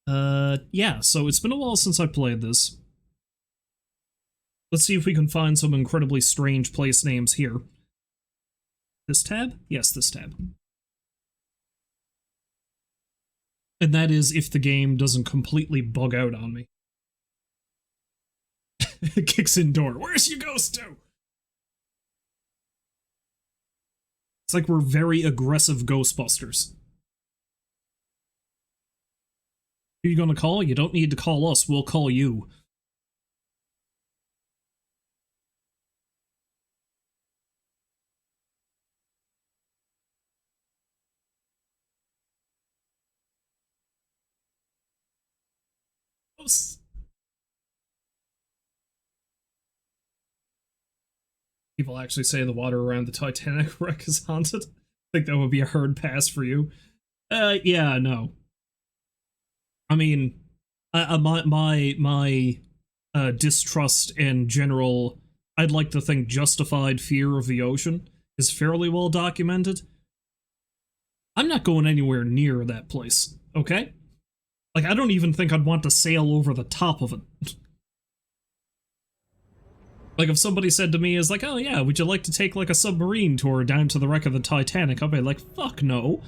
Yeah, so it's been a while since I played this. Let's see if we can find some incredibly strange place names here. This tab? Yes, this tab. And that is if the game doesn't completely bug out on me. It kicks in door. Where's your ghost to? It's like we're very aggressive Ghostbusters. Who are you gonna call? You don't need to call us, we'll call you. People actually say the water around the Titanic wreck is haunted. I think that would be a hard pass for you. Yeah, no. I mean, my distrust and general, I'd like to think justified fear of the ocean is fairly well documented. I'm not going anywhere near that place, okay? Like, I don't even think I'd want to sail over the top of it. Like, if somebody said to me, is like, oh yeah, would you like to take, like, a submarine tour down to the wreck of the Titanic? I'd be like, fuck no.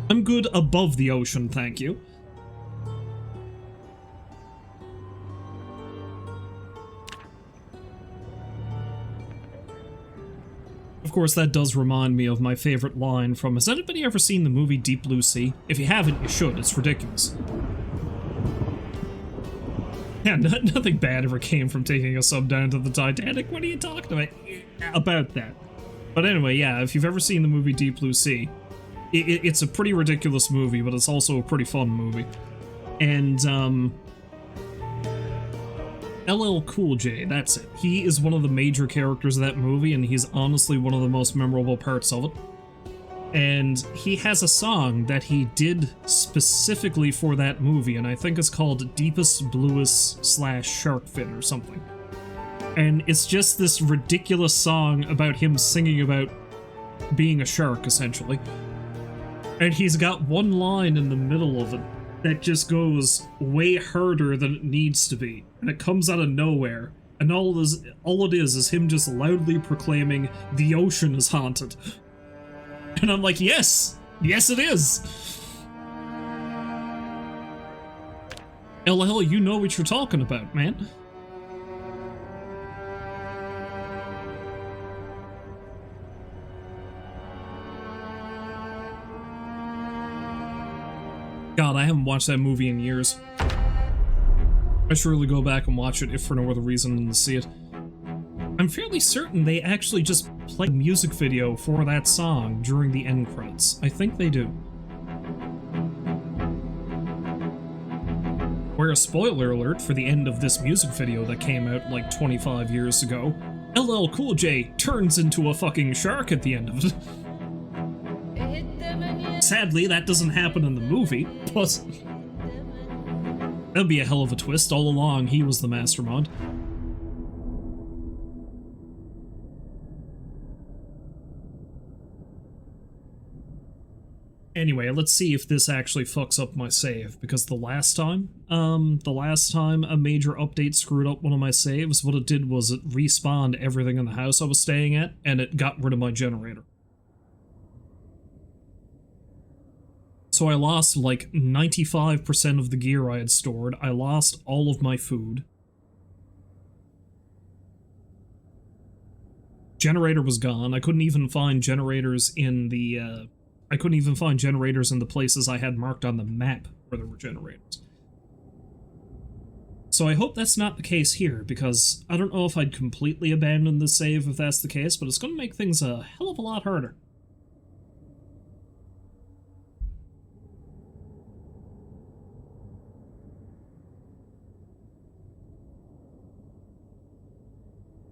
I'm good above the ocean, thank you. Of course, that does remind me of my favorite line from, has anybody ever seen the movie Deep Blue Sea? If you haven't, you should, it's ridiculous. Yeah, nothing bad ever came from taking a sub down to the Titanic. What are you talking about that? But anyway, yeah, if you've ever seen the movie Deep Blue Sea, it's a pretty ridiculous movie, but it's also a pretty fun movie. And, LL Cool J, that's it. He is one of the major characters of that movie, and he's honestly one of the most memorable parts of it. And he has a song that he did specifically for that movie, and I think it's called Deepest Bluest / Sharkfin or something. And it's just this ridiculous song about him singing about being a shark, essentially. And he's got one line in the middle of it that just goes way harder than it needs to be, and it comes out of nowhere. And all it is him just loudly proclaiming, "The ocean is haunted." And I'm like, yes! Yes, it is! LL, you know what you're talking about, man. God, I haven't watched that movie in years. I should really go back and watch it if for no other reason than to see it. I'm fairly certain they actually just play a music video for that song during the end credits. I think they do. Where, a spoiler alert for the end of this music video that came out like 25 years ago, LL Cool J turns into a fucking shark at the end of it. Sadly, that doesn't happen in the movie, but that'd be a hell of a twist. All along, he was the mastermind. Anyway, let's see if this actually fucks up my save, because the last time a major update screwed up one of my saves, what it did was it respawned everything in the house I was staying at, and it got rid of my generator. So I lost like 95% of the gear I had stored, I lost all of my food. Generator was gone, I couldn't even find generators in the, I couldn't even find generators in the places I had marked on the map where there were generators. So I hope that's not the case here, because I don't know if I'd completely abandon the save if that's the case, but it's going to make things a hell of a lot harder.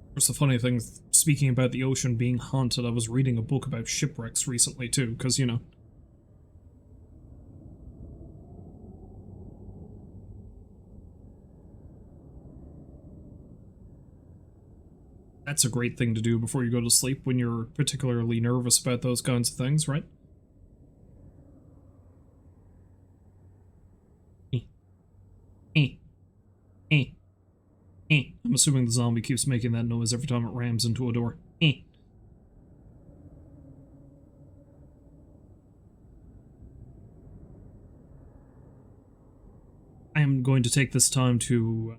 Of course, the funny thing, speaking about the ocean being haunted, I was reading a book about shipwrecks recently too, because, you know. That's a great thing to do before you go to sleep when you're particularly nervous about those kinds of things, right? Eh, eh, eh. I'm assuming the zombie keeps making that noise every time it rams into a door. Eh. I am going to take this time to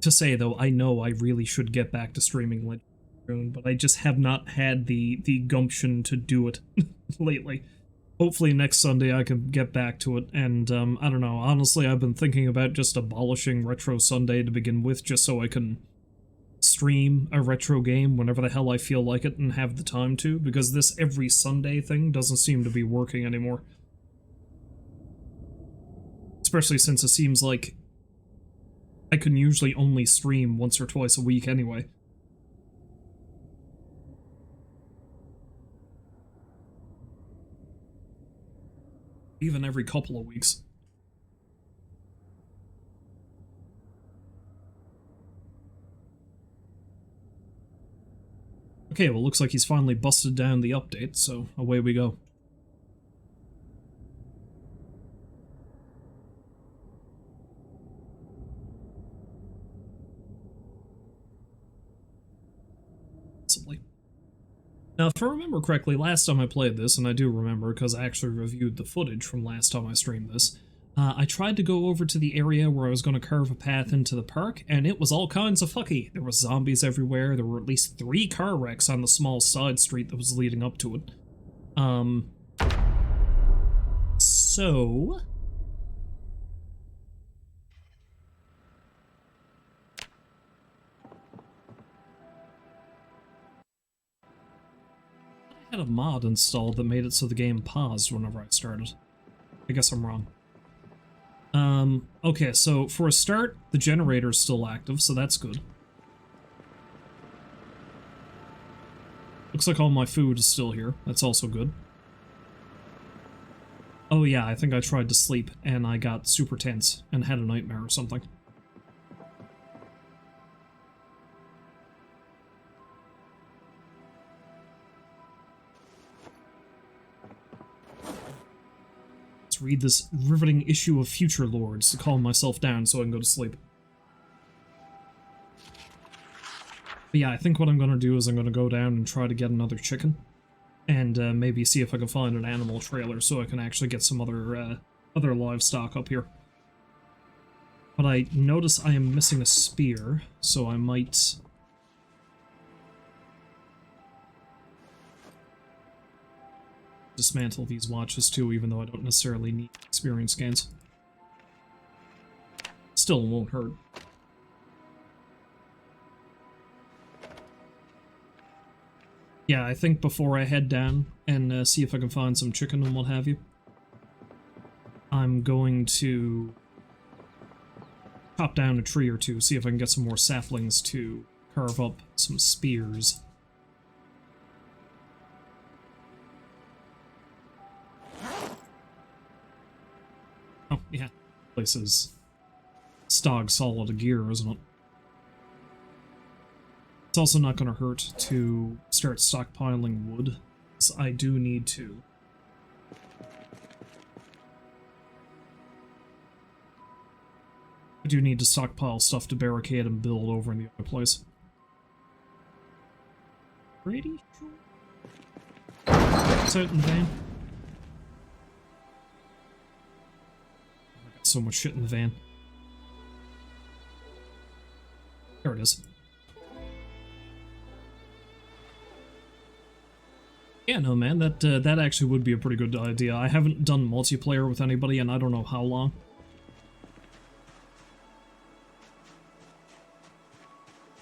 say, though, I know I really should get back to streaming Legend, but I just have not had the gumption to do it lately. Hopefully next Sunday I can get back to it, and I don't know, honestly I've been thinking about just abolishing Retro Sunday to begin with, just so I can stream a retro game whenever the hell I feel like it and have the time to, because this every Sunday thing doesn't seem to be working anymore. Especially since it seems like I can usually only stream once or twice a week anyway. Even every couple of weeks. Okay, well, looks like he's finally busted down the update, so away we go. Possibly. Now, if I remember correctly, last time I played this, and I do remember because I actually reviewed the footage from last time I streamed this, I tried to go over to the area where I was going to carve a path into the park, and it was all kinds of fucky. There were zombies everywhere, there were at least 3 car wrecks on the small side street that was leading up to it. So... I had a mod installed that made it so the game paused whenever I started. I guess I'm wrong. Okay, so for a start, the generator's still active, so that's good. Looks like all my food is still here. That's also good. Oh yeah, I think I tried to sleep, and I got super tense, and had a nightmare or something. Read this riveting issue of Future Lords to calm myself down so I can go to sleep. But yeah, I think what I'm going to do is I'm going to go down and try to get another chicken. And maybe see if I can find an animal trailer so I can actually get some other livestock up here. But I notice I am missing a spear, so I might... dismantle these watches too, even though I don't necessarily need experience gains. Still won't hurt. Yeah, I think before I head down and see if I can find some chicken and what have you, I'm going to chop down a tree or two, see if I can get some more saplings to carve up some spears. Oh, yeah. Place is stog solid gear, isn't it? It's also not going to hurt to start stockpiling wood, so I do need to. I do need to stockpile stuff to barricade and build over in the other place. Pretty sure. It's out in the van. So much shit in the van. There it is. Yeah, no, man, that actually would be a pretty good idea. I haven't done multiplayer with anybody in I don't know how long.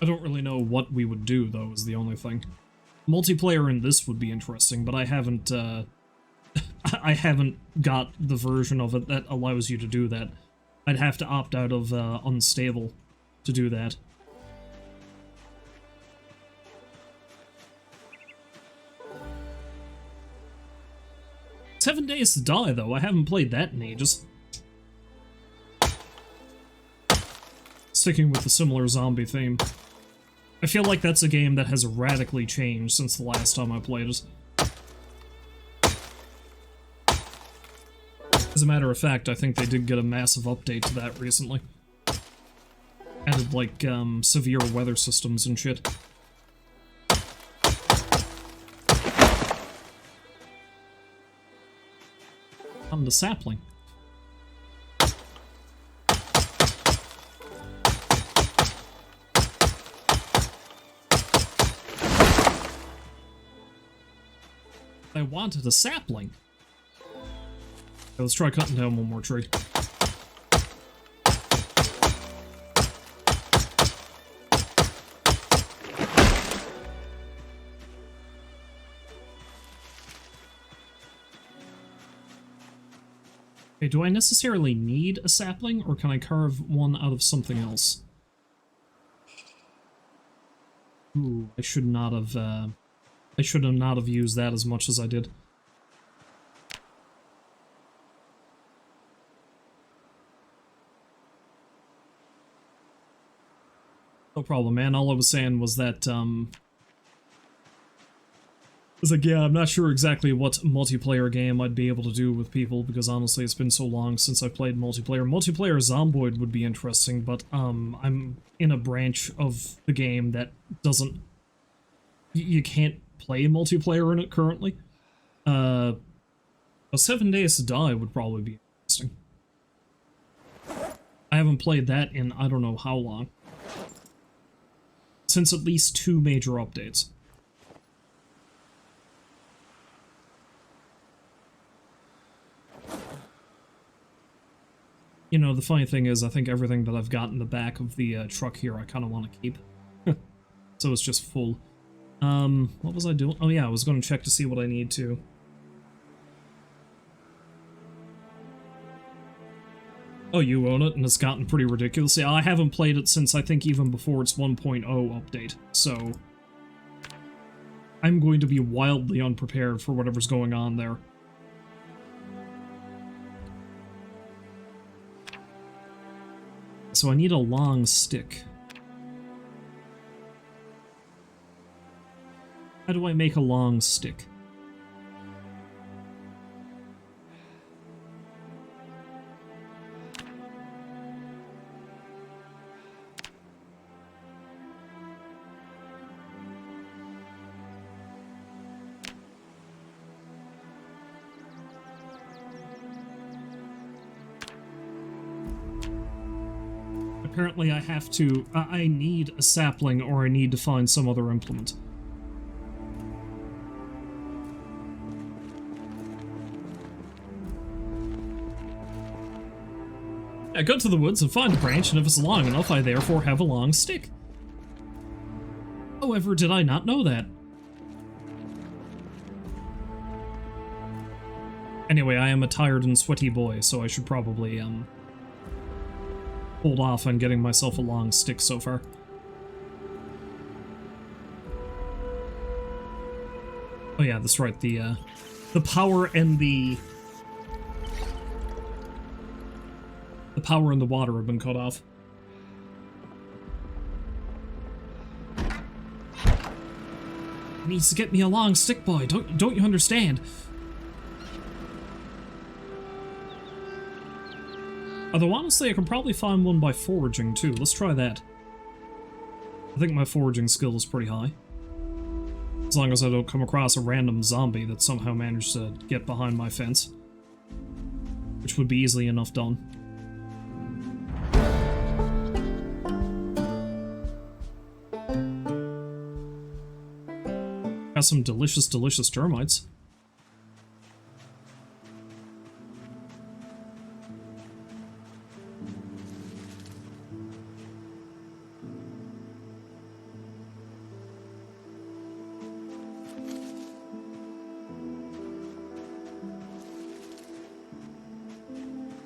I don't really know what we would do, though, is the only thing. Multiplayer in this would be interesting, but I haven't, I haven't got the version of it that allows you to do that. I'd have to opt out of Unstable to do that. 7 Days to Die, though. I haven't played that in ages. Sticking with the similar zombie theme. I feel like that's a game that has radically changed since the last time I played it. As a matter of fact, I think they did get a massive update to that recently. added, like, severe weather systems and shit. On the sapling. I wanted a sapling. Okay, let's try cutting down one more tree. Okay, do I necessarily need a sapling, or can I carve one out of something else? Ooh, I should not have used that as much as I did. No problem, man. All I was saying was that, it's like, yeah, I'm not sure exactly what multiplayer game I'd be able to do with people, because honestly, it's been so long since I played multiplayer. Multiplayer Zomboid would be interesting, but, I'm in a branch of the game that doesn't... You can't play multiplayer in it currently. A 7 Days to Die would probably be interesting. I haven't played that in I don't know how long. Since at least 2 major updates. You know, the funny thing is, I think everything that I've got in the back of the truck here I kind of want to keep. So it's just full. What was I doing? Oh yeah, I was going to check to see what I need to. Oh, you own it, and it's gotten pretty ridiculous. Yeah, I haven't played it since I think even before its 1.0 update, so... I'm going to be wildly unprepared for whatever's going on there. So I need a long stick. How do I make a long stick? Apparently I have to... I need a sapling, or I need to find some other implement. I go to the woods and find a branch, and if it's long enough, I therefore have a long stick. However, did I not know that? Anyway, I am a tired and sweaty boy, so I should probably, hold off on getting myself a long stick so far. Oh yeah, that's right, the power and the power and the water have been cut off. He needs to get me a long stick, boy. Don't you understand? Although honestly, I can probably find one by foraging too. Let's try that. I think my foraging skill is pretty high. As long as I don't come across a random zombie that somehow managed to get behind my fence. Which would be easily enough done. Got some delicious, delicious termites.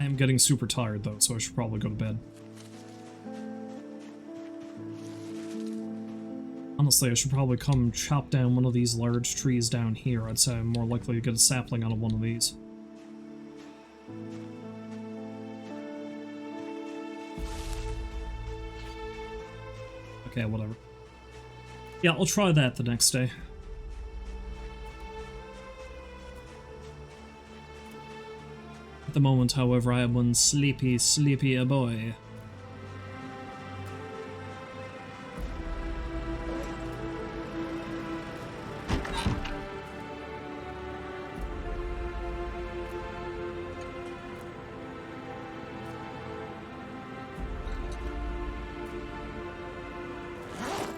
I am getting super tired though, so I should probably go to bed. Honestly, I should probably come chop down one of these large trees down here. I'd say I'm more likely to get a sapling out of one of these. Okay, whatever. Yeah, I'll try that the next day. At the moment, however, I am one sleepy, sleepy boy.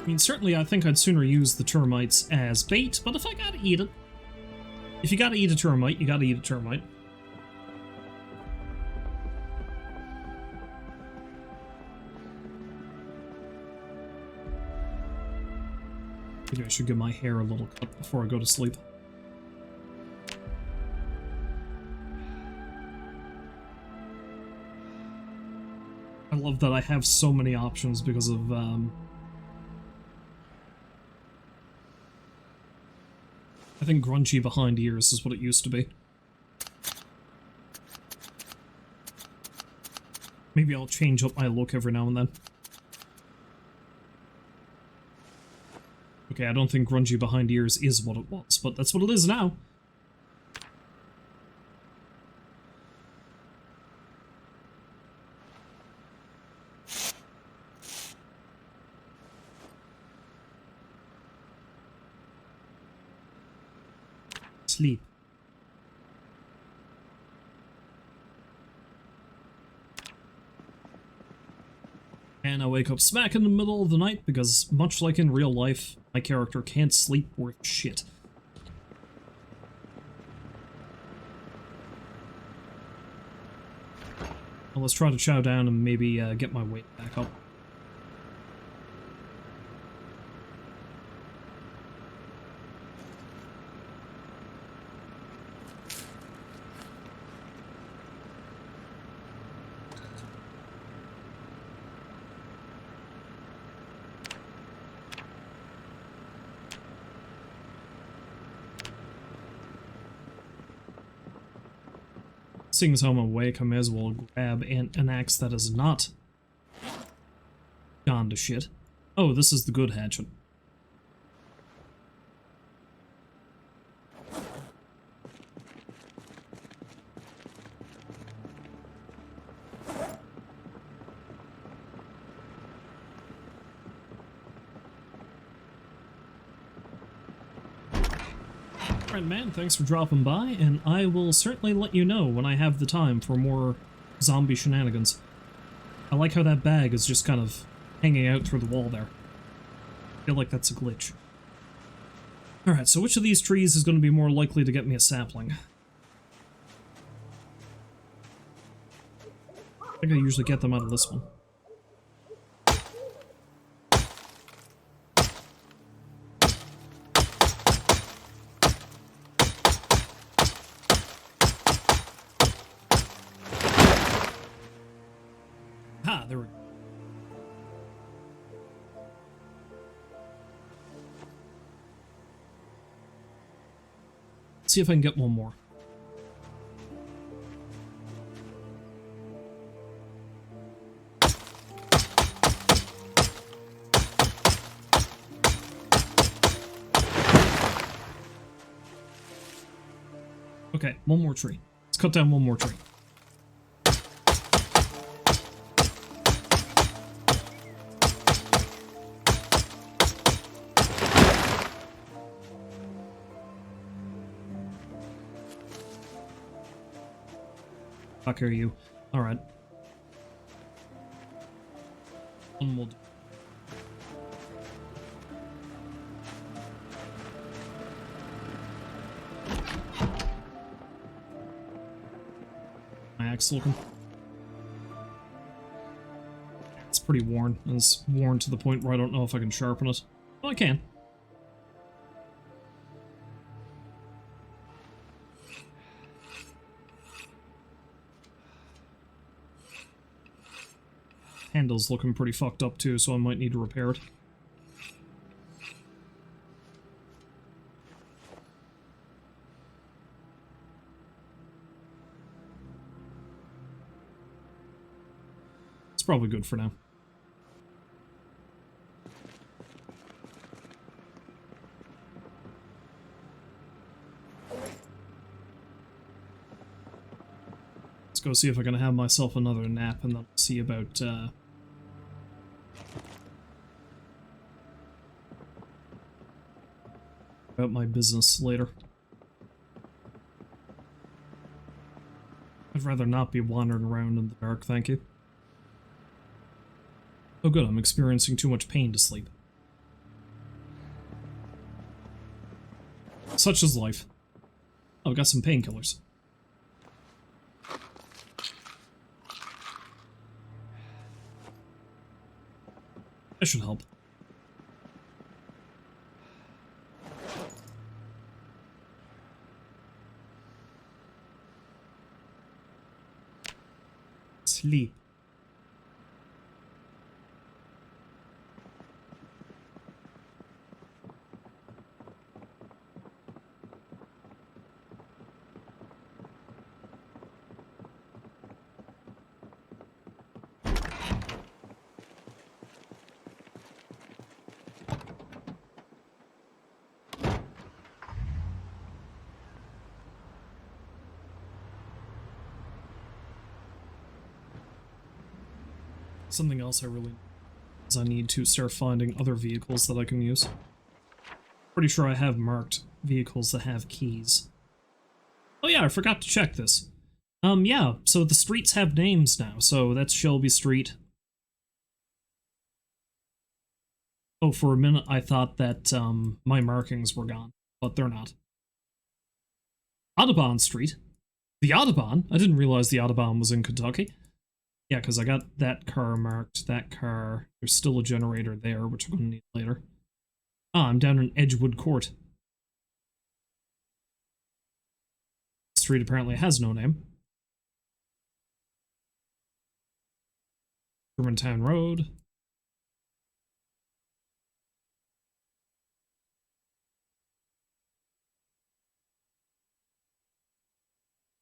I mean, certainly I think I'd sooner use the termites as bait, but if I gotta eat it... If you gotta eat a termite, you gotta eat a termite. Maybe I should give my hair a little cut before I go to sleep. I love that I have so many options because of, I think grungy behind ears is what it used to be. Maybe I'll change up my look every now and then. Okay, I don't think grungy behind ears is what it was, but that's what it is now. Sleep. And I wake up smack in the middle of the night because, much like in real life, my character can't sleep worth shit. Well, let's try to chow down and maybe get my weight back up. Seeing as how I'm awake, I may as well grab an axe that is not gone to shit. Oh, this is the good hatchet. Alright, man, thanks for dropping by, and I will certainly let you know when I have the time for more zombie shenanigans. I like how that bag is just kind of hanging out through the wall there. I feel like that's a glitch. Alright, so which of these trees is going to be more likely to get me a sapling? I think I usually get them out of this one. Ah, there we go. Let's see if I can get one more. Okay, one more tree. Let's cut down one more tree. Fuck are you? Alright. One will do. My axe looking. It's pretty worn. It's worn to the point where I don't know if I can sharpen it. Well, I can. Handle's looking pretty fucked up too, so I might need to repair it. It's probably good for now. Let's go see if I can have myself another nap, and then I'll see about my business later. I'd rather not be wandering around in the dark, thank you. Oh good, I'm experiencing too much pain to sleep. Such is life. Oh, I've got some painkillers. That should help. Sleep. Something else I really is I need to start finding other vehicles that I can use. Pretty sure I have marked vehicles that have keys. Oh yeah, I forgot to check this. Yeah, so the streets have names now, so that's Shelby Street. Oh, for a minute I thought that, my markings were gone, but they're not. Audubon Street? The Audubon? I didn't realize the Audubon was in Kentucky. Yeah, because I got that car marked, that car. There's still a generator there, which I'm going to need later. Ah, I'm down in Edgewood Court. The street apparently has no name. Germantown Road.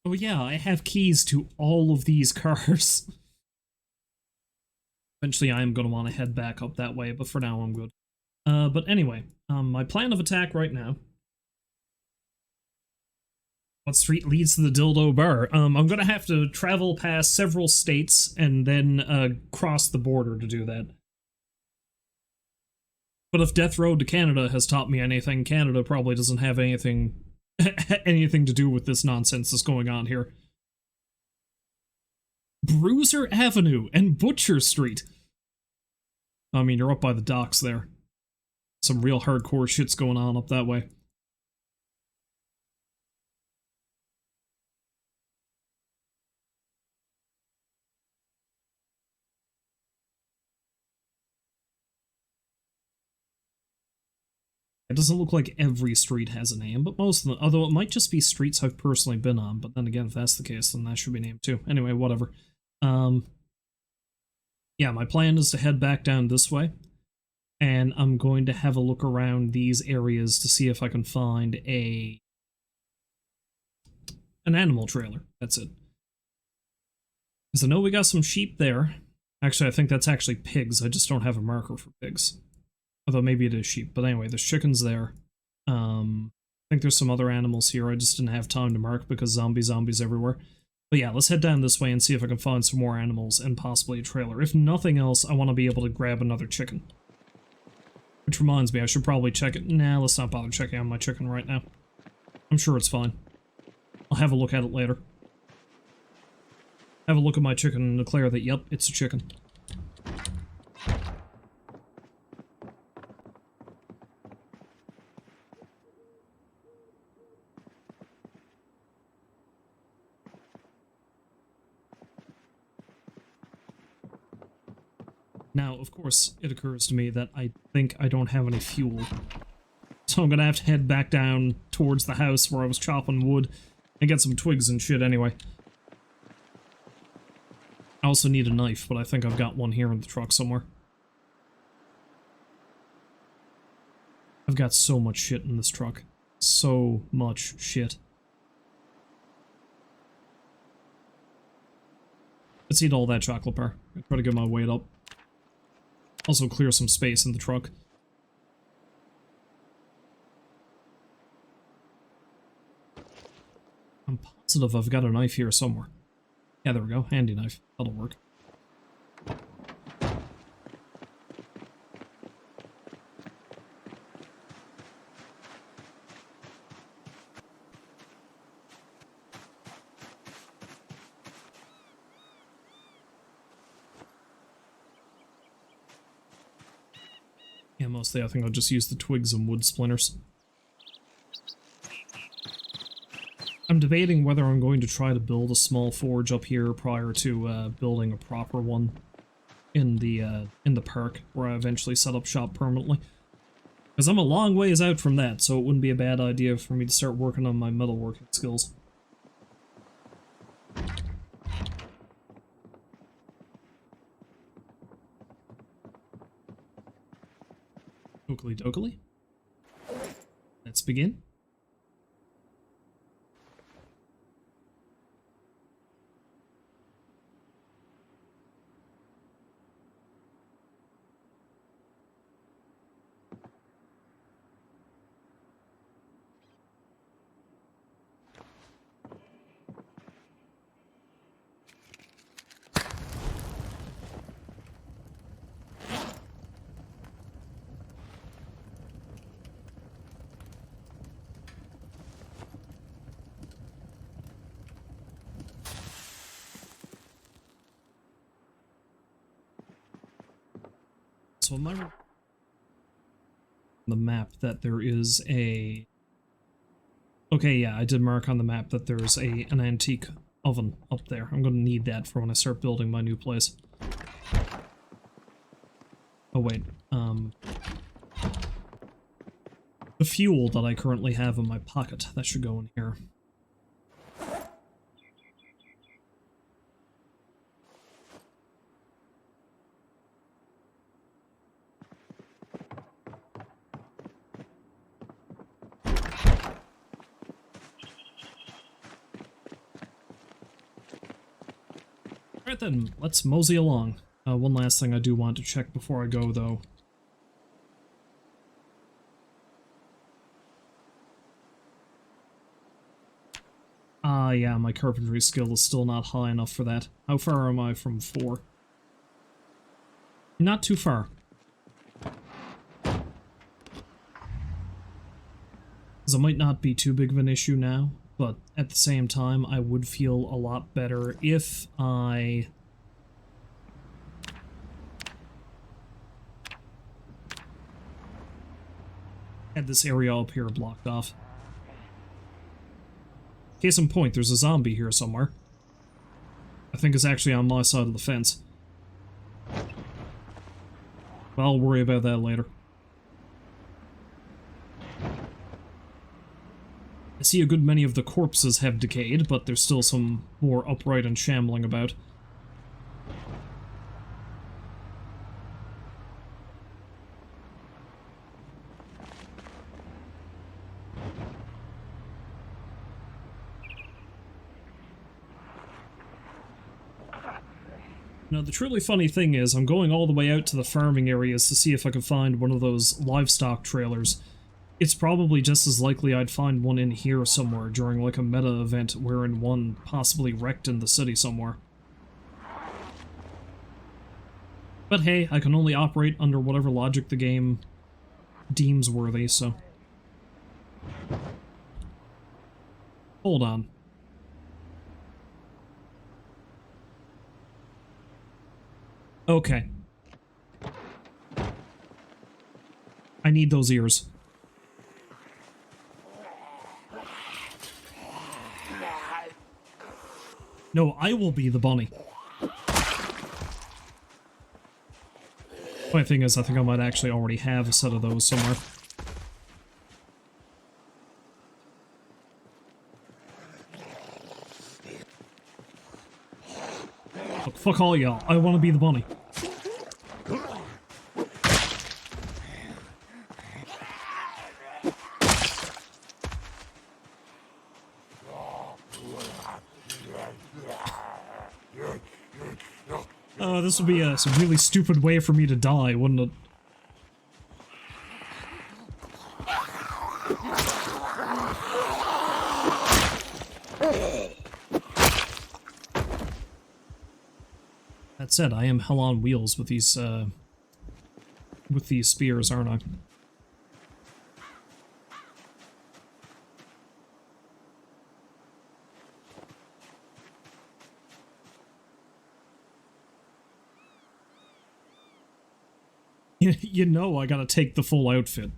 Oh yeah, I have keys to all of these cars. Eventually I am going to want to head back up that way, but for now I'm good. But anyway, my plan of attack right now. What street leads to the Dildo Bar? I'm going to have to travel past several states and then cross the border to do that. But if Death Road to Canada has taught me anything, Canada probably doesn't have anything anything to do with this nonsense that's going on here. Bruiser Avenue and Butcher Street. I mean, you're up by the docks there. Some real hardcore shit's going on up that way. It doesn't look like every street has a name, but most of them, although it might just be streets I've personally been on, but then again, if that's the case, then that should be named too. Anyway, whatever. Yeah, my plan is to head back down this way, and I'm going to have a look around these areas to see if I can find an animal trailer. That's it. Because I know we got some sheep there. Actually, I think that's actually pigs. I just don't have a marker for pigs. Although maybe it is sheep. But anyway, there's chickens there. I think there's some other animals here. I just didn't have time to mark because zombies everywhere. But yeah, let's head down this way and see if I can find some more animals and possibly a trailer. If nothing else, I want to be able to grab another chicken. Which reminds me, I should probably check it. Nah, let's not bother checking on my chicken right now. I'm sure it's fine. I'll have a look at it later. Have a look at my chicken and declare that, yep, it's a chicken. Now, of course, it occurs to me that I think I don't have any fuel. So I'm gonna have to head back down towards the house where I was chopping wood and get some twigs and shit anyway. I also need a knife, but I think I've got one here in the truck somewhere. I've got so much shit in this truck. So much shit. Let's eat all that chocolate bar. I try to get my weight up. Also clear some space in the truck. I'm positive I've got a knife here somewhere. Yeah, there we go. Handy knife. That'll work. Yeah, mostly I think I'll just use the twigs and wood splinters. I'm debating whether I'm going to try to build a small forge up here prior to building a proper one in the park, where I eventually set up shop permanently. Because I'm a long ways out from that, so it wouldn't be a bad idea for me to start working on my metalworking skills. Oakley dokley. Let's begin. So am I the map that there is a... Okay, yeah, I did mark on the map that there's an antique oven up there. I'm gonna need that for when I start building my new place. Oh wait, the fuel that I currently have in my pocket, that should go in here. Alright then, let's mosey along. One last thing I do want to check before I go, though. Yeah, my carpentry skill is still not high enough for that. How far am I from 4? Not too far. Because it might not be too big of an issue now, but at the same time, I would feel a lot better if I... had this area up here blocked off. Case in point, there's a zombie here somewhere. I think it's actually on my side of the fence. But I'll worry about that later. I see a good many of the corpses have decayed, but there's still some more upright and shambling about. Now, the truly funny thing is, I'm going all the way out to the farming areas to see if I can find one of those livestock trailers. It's probably just as likely I'd find one in here somewhere during like a meta event wherein one possibly wrecked in the city somewhere. But hey, I can only operate under whatever logic the game deems worthy, so... Hold on. Okay. I need those ears. No, I will be the bunny. Funny thing is, I think I might actually already have a set of those somewhere. Look, fuck all y'all. I want to be the bunny. This would be a really stupid way for me to die, wouldn't it? That said, I am hell on wheels with these spears, aren't I? You know I gotta take the full outfit.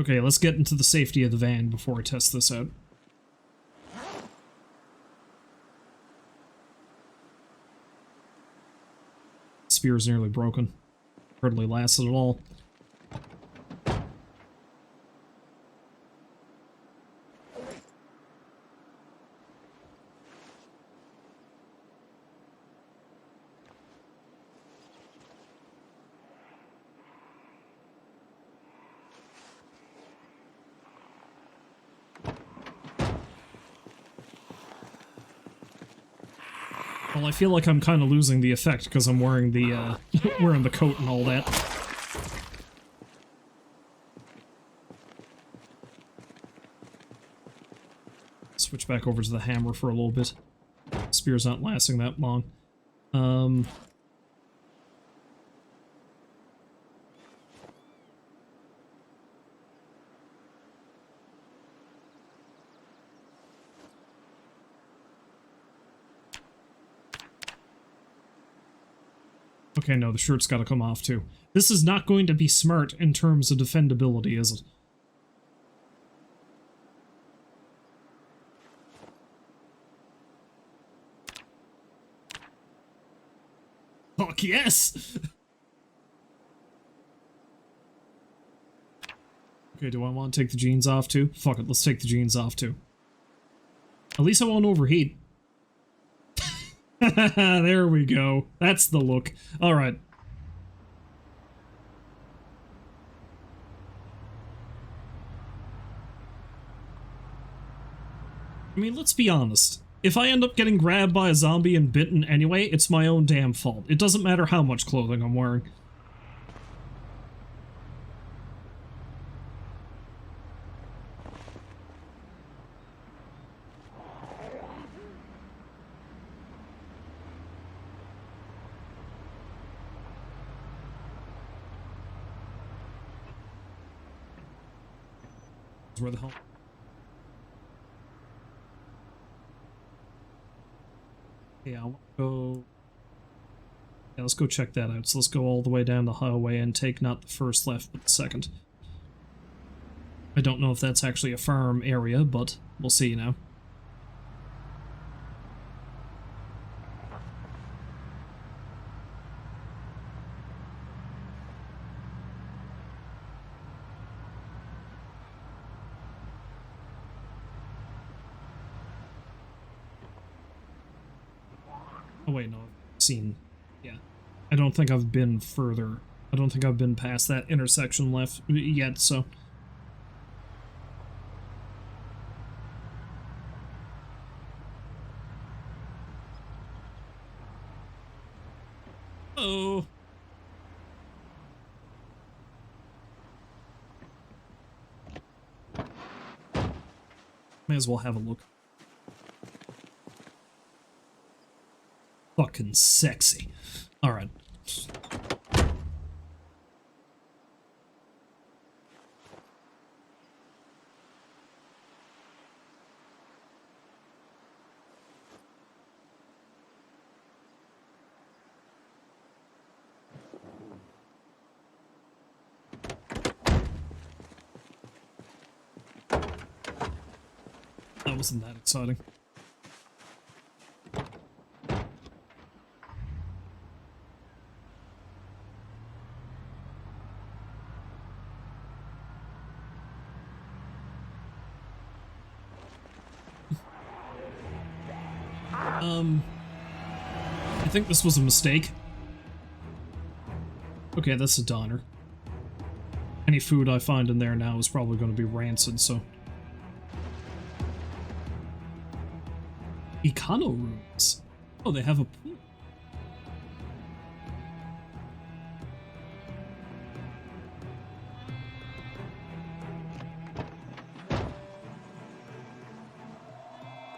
Okay, let's get into the safety of the van before I test this out. Spear's nearly broken. Hardly lasted at all. Well, I feel like I'm kind of losing the effect because I'm wearing the, wearing the coat and all that. Switch back over to the hammer for a little bit. Spear's not lasting that long. Okay, no, the shirt's gotta come off too. This is not going to be smart in terms of defendability, is it? Fuck yes! Okay, do I want to take the jeans off too? Fuck it, let's take the jeans off too. At least I won't overheat. There we go. That's the look. Alright. I mean, let's be honest. If I end up getting grabbed by a zombie and bitten anyway, it's my own damn fault. It doesn't matter how much clothing I'm wearing. Where the hell? Yeah, I want to go... Yeah, let's go check that out. So let's go all the way down the highway and take not the first left, but the second. I don't know if that's actually a farm area, but we'll see now. Oh wait, no, I've seen... Yeah. I don't think I've been further. I don't think I've been past that intersection left yet, so... Oh. May as well have a look. Fucking sexy. Alright. That wasn't that exciting. I think this was a mistake. Okay, that's a diner. Any food I find in there now is probably going to be rancid, so... Econo rooms. Oh, they have a pool.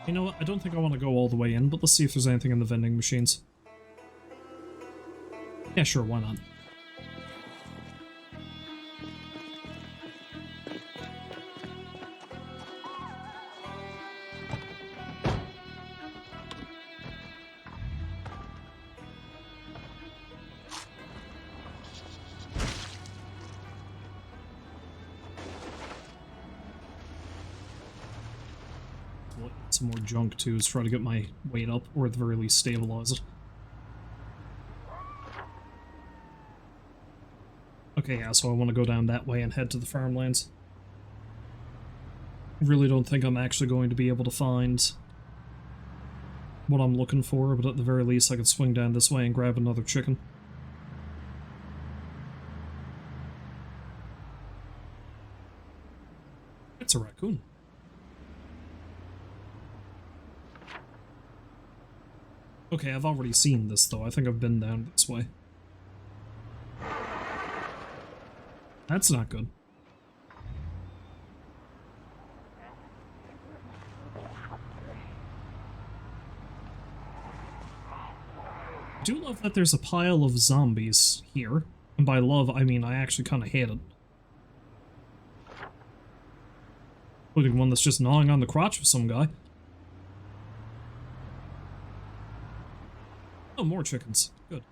You know what? I don't think I want to go all the way in, but let's see if there's anything in the vending machines. Yeah, sure, why not? some more junk too, is try to get my weight up, or at the very least stabilize it. Okay, yeah, so I want to go down that way and head to the farmlands. I really don't think I'm actually going to be able to find what I'm looking for, but at the very least I could swing down this way and grab another chicken. It's a raccoon. Okay, I've already seen this though. I think I've been down this way. That's not good. I do love that there's a pile of zombies here. And by love, I mean I actually kind of hate it. Including one that's just gnawing on the crotch of some guy. Oh, more chickens. Good.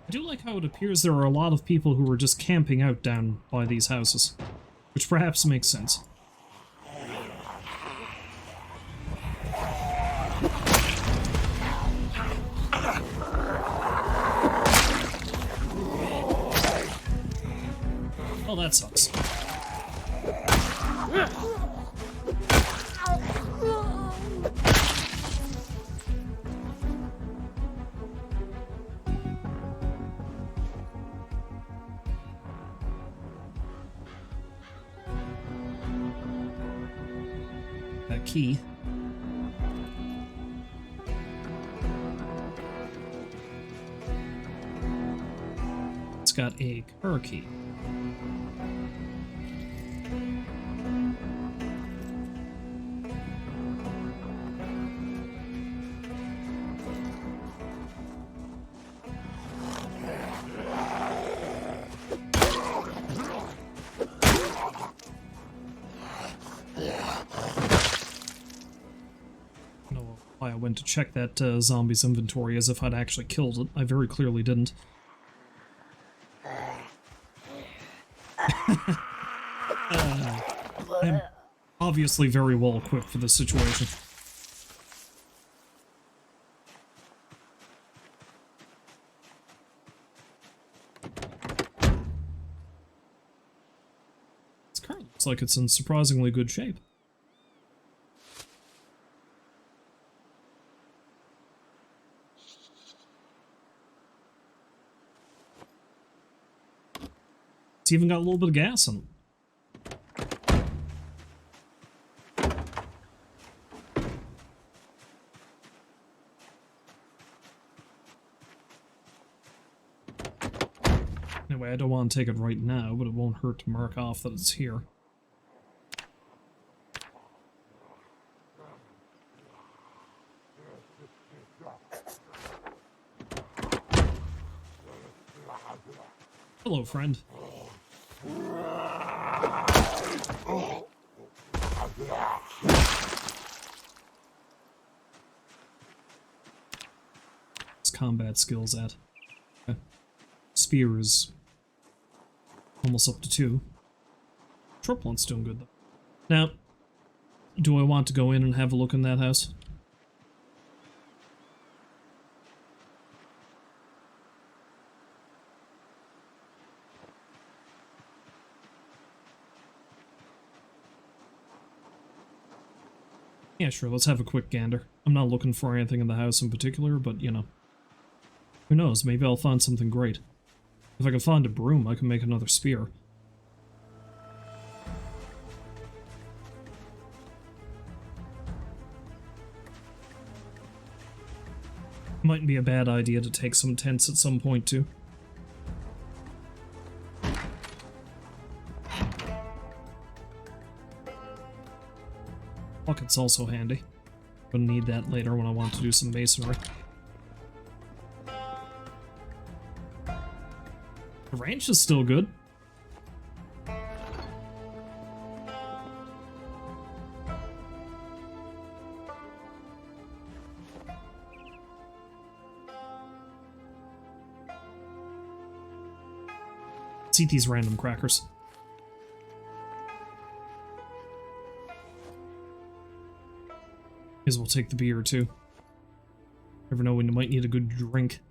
I do like how it appears there are a lot of people who are just camping out down by these houses, which perhaps makes sense. Oh, that sucks. That key. It's got a car key. Why I went to check that zombie's inventory as if I'd actually killed it. I very clearly didn't. I'm obviously very well equipped for this situation. This car looks like it's in surprisingly good shape. It's even got a little bit of gas in it. Anyway, I don't want to take it right now, but it won't hurt to mark off that it's here. Hello, friend. His combat skills at. Okay. Spear is almost up to 2. Triplant's doing good though. Now, do I want to go in and have a look in that house? Yeah, sure, let's have a quick gander. I'm not looking for anything in the house in particular, but, you know. Who knows, maybe I'll find something great. If I can find a broom, I can make another spear. Might be a bad idea to take some tents at some point, too. Bucket's also handy. Gonna need that later when I want to do some masonry. The ranch is still good. Let's eat these random crackers. May as well take the beer, too. Never know when you might need a good drink.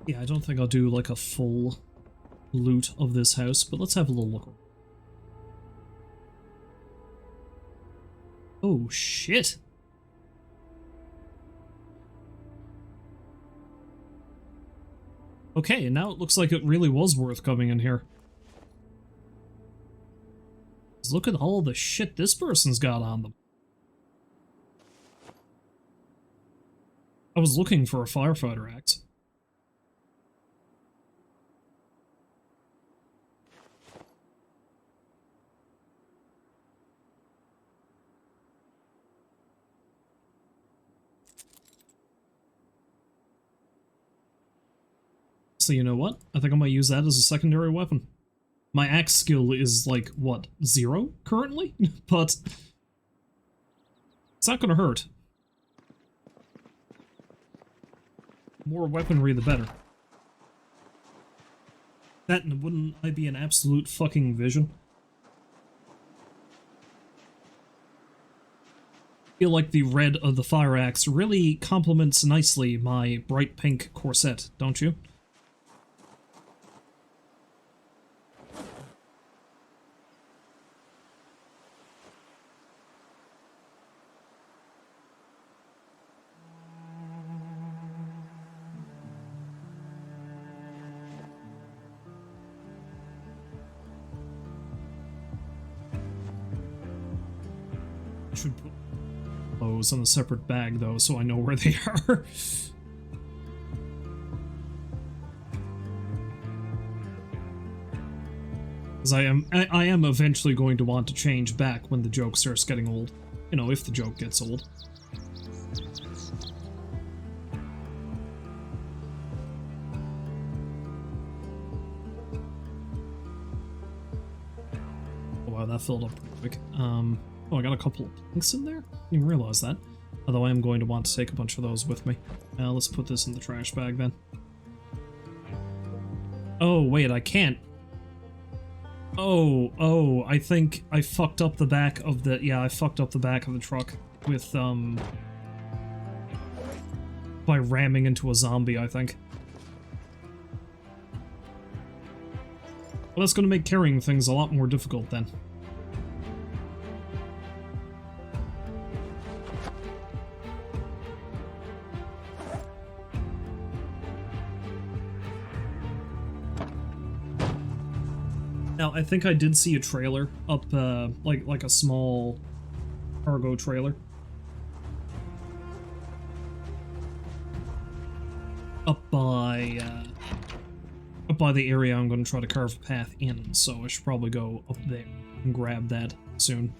Yeah, I don't think I'll do like a full loot of this house, but let's have a little look. Oh, shit. Okay, and now it looks like it really was worth coming in here. Just look at all the shit this person's got on them. I was looking for a firefighter axe. So you know what? I think I might use that as a secondary weapon. My axe skill is like, what, 0 currently? But it's not gonna hurt. More weaponry, the better. That, and wouldn't I be an absolute fucking vision? I feel like the red of the fire axe really complements nicely my bright pink corset, don't you? I should put those on a separate bag, though, so I know where they are. Because I am eventually going to want to change back when the joke starts getting old. You know, if the joke gets old. Oh wow, that filled up pretty quick. Oh, I got a couple of planks in there? Didn't even realize that. Although I am going to want to take a bunch of those with me. Let's put this in the trash bag then. Oh, wait, I can't. Oh, I think I fucked up the back of the... Yeah, I fucked up the back of the truck with, by ramming into a zombie, I think. Well, that's gonna make carrying things a lot more difficult then. Now, I think I did see a trailer up, like a small cargo trailer. Up by the area I'm going to try to carve a path in, so I should probably go up there and grab that soon.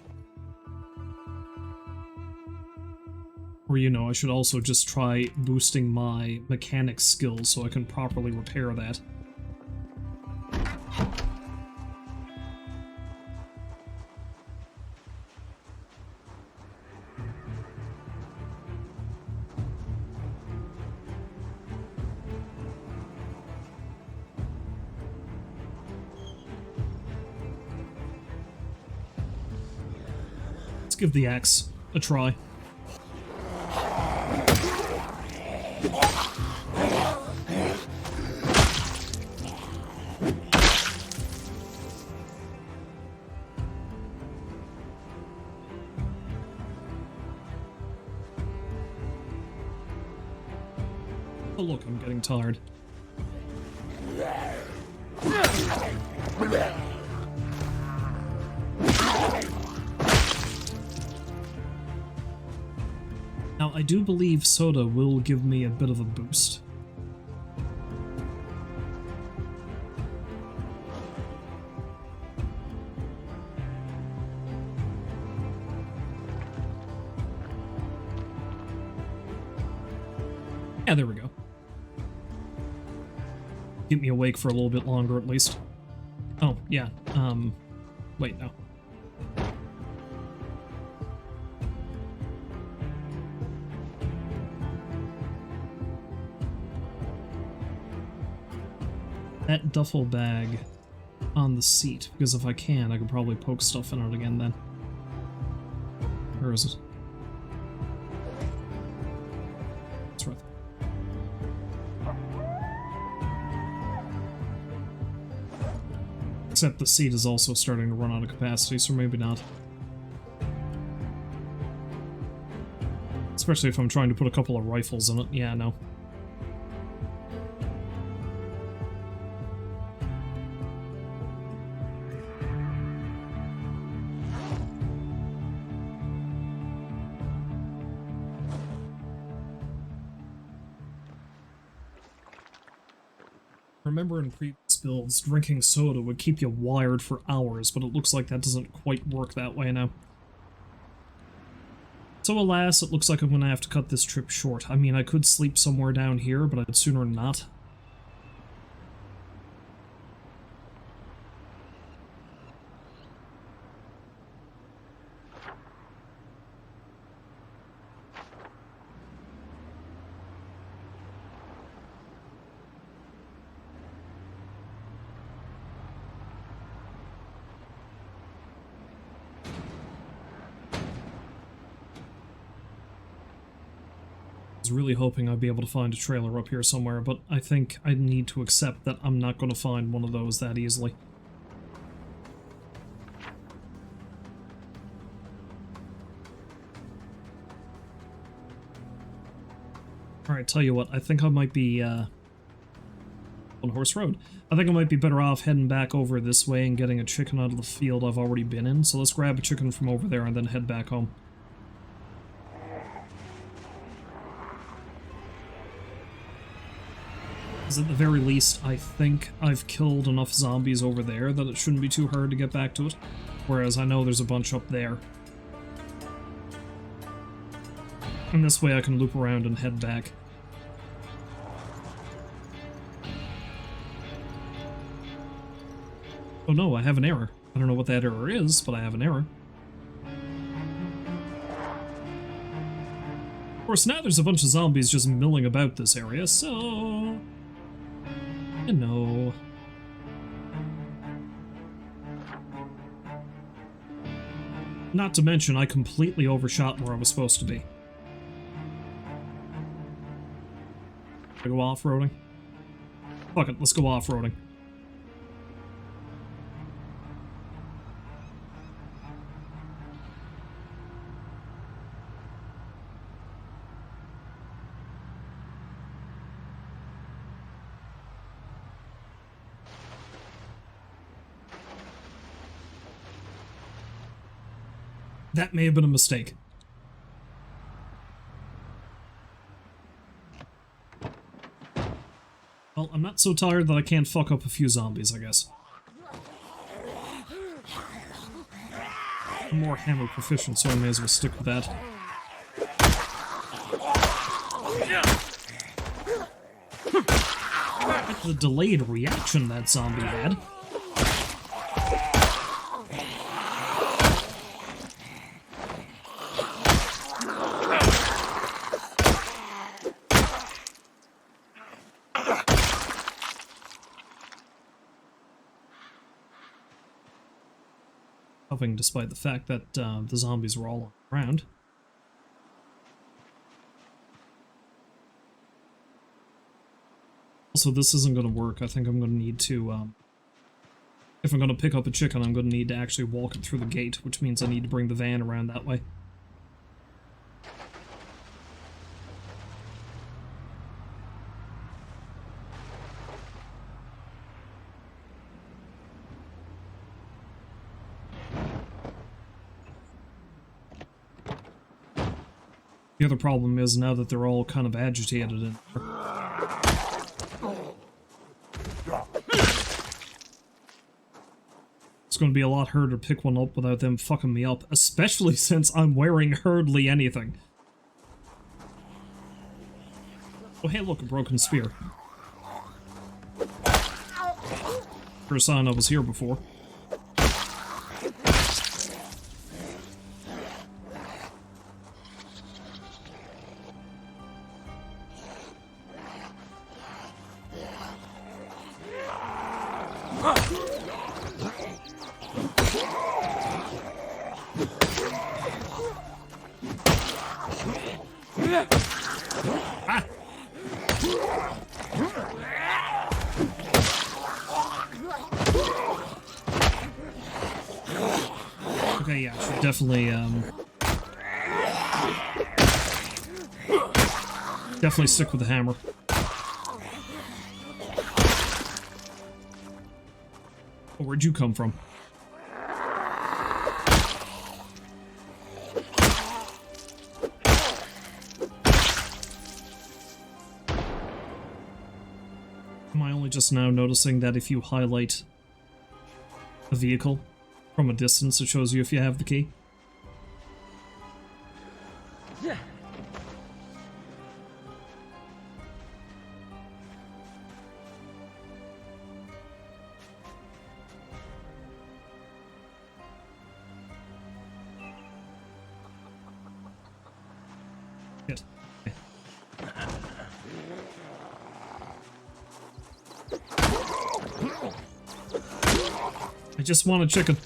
Or, you know, I should also just try boosting my mechanics skills so I can properly repair that. Let's give the axe a try. Oh look, I'm getting tired. Now, I do believe soda will give me a bit of a boost. Yeah, there we go. Keep me awake for a little bit longer, at least. Oh, yeah, wait, no. That duffel bag on the seat, because if I can, I could probably poke stuff in it again then. Where is it? It's right there. Except the seat is also starting to run out of capacity, so maybe not. Especially if I'm trying to put a couple of rifles in it. Yeah, no. Remember in previous builds, drinking soda would keep you wired for hours, but it looks like that doesn't quite work that way now. So alas, it looks like I'm gonna have to cut this trip short. I mean, I could sleep somewhere down here, but I'd sooner not. I was really hoping I'd be able to find a trailer up here somewhere, but I think I need to accept that I'm not going to find one of those that easily. Alright, tell you what, I think I might be, on Horse Road. I think I might be better off heading back over this way and getting a chicken out of the field I've already been in, so let's grab a chicken from over there and then head back home. Because at the very least, I think I've killed enough zombies over there that it shouldn't be too hard to get back to it. Whereas I know there's a bunch up there. And this way I can loop around and head back. Oh no, I have an error. I don't know what that error is, but I have an error. Of course, now there's a bunch of zombies just milling about this area, so... you know... Not to mention, I completely overshot where I was supposed to be. Should I go off-roading? Fuck it, let's go off-roading. That may have been a mistake. Well, I'm not so tired that I can't fuck up a few zombies, I guess. I'm more hammer proficient, so I may as well stick with that. Look at the delayed reaction that zombie had. Despite the fact that the zombies were all around. Also, this isn't going to work. I think I'm going to need to, if I'm going to pick up a chicken, I'm going to need to actually walk it through the gate, which means I need to bring the van around that way. The other problem is now that they're all kind of agitated in there. It's going to be a lot harder to pick one up without them fucking me up, especially since I'm wearing hardly anything. Oh hey look, a broken spear. For a sign I was here before. Okay, yeah, I should definitely stick with the hammer. Oh, where'd you come from? Am I only just now noticing that if you highlight a vehicle from a distance, it shows you if you have the key? Yeah. Shit. I just want a chicken.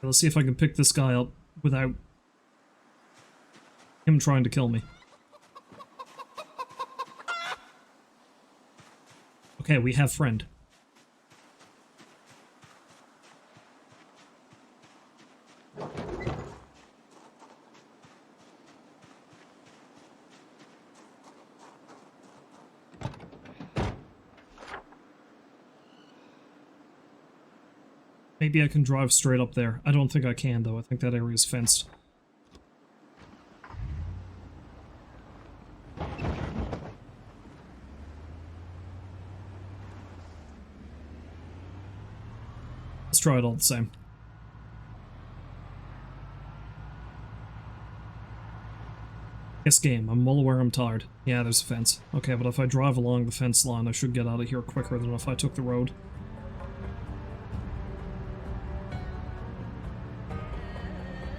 Let's see if I can pick this guy up without him trying to kill me. Okay, we have friend. Maybe I can drive straight up there. I don't think I can, though. I think that area is fenced. Let's try it all the same. Yes, game. I'm well aware I'm tired. Yeah, there's a fence. Okay, but if I drive along the fence line, I should get out of here quicker than if I took the road.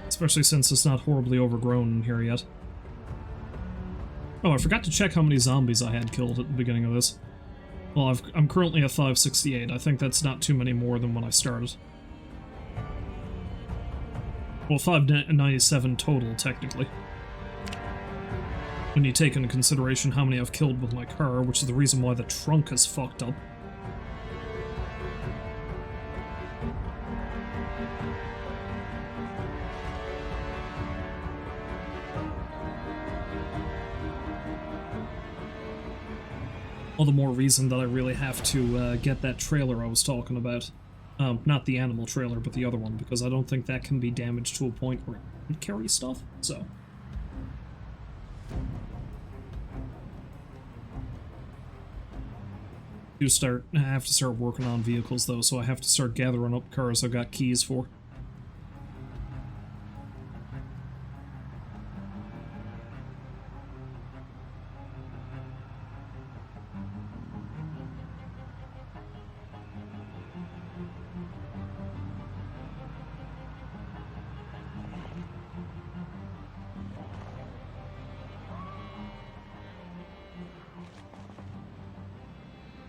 Especially since it's not horribly overgrown in here yet. Oh, I forgot to check how many zombies I had killed at the beginning of this. Well, I'm currently at 568. I think that's not too many more than when I started. Well, 597 total, technically. When you take into consideration how many I've killed with my car, which is the reason why the trunk is fucked up. All the more reason that I really have to get that trailer I was talking about. Not the animal trailer, but the other one, because I don't think that can be damaged to a point where it can carry stuff, so... I have to start working on vehicles, though, so I have to start gathering up cars I've got keys for.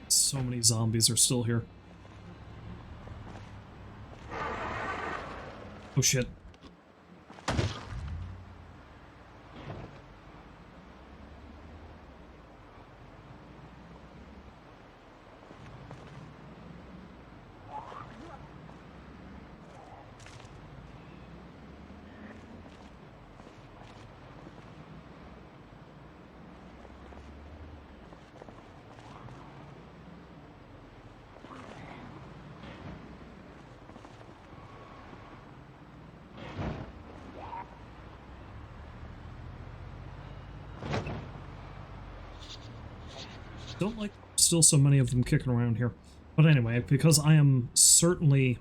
So many zombies are still here. Oh shit. Don't like still so many of them kicking around here. But anyway, because I am certainly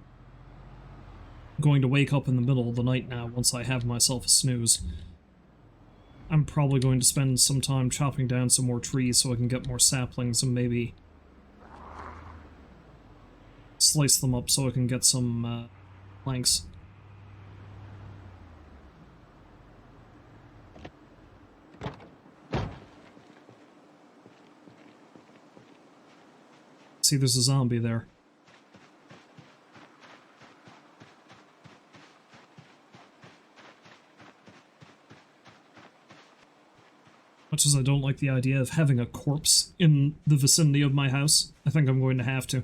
going to wake up in the middle of the night now once I have myself a snooze, I'm probably going to spend some time chopping down some more trees so I can get more saplings and maybe slice them up so I can get some planks. See, there's a zombie there. Much as I don't like the idea of having a corpse in the vicinity of my house, I think I'm going to have to.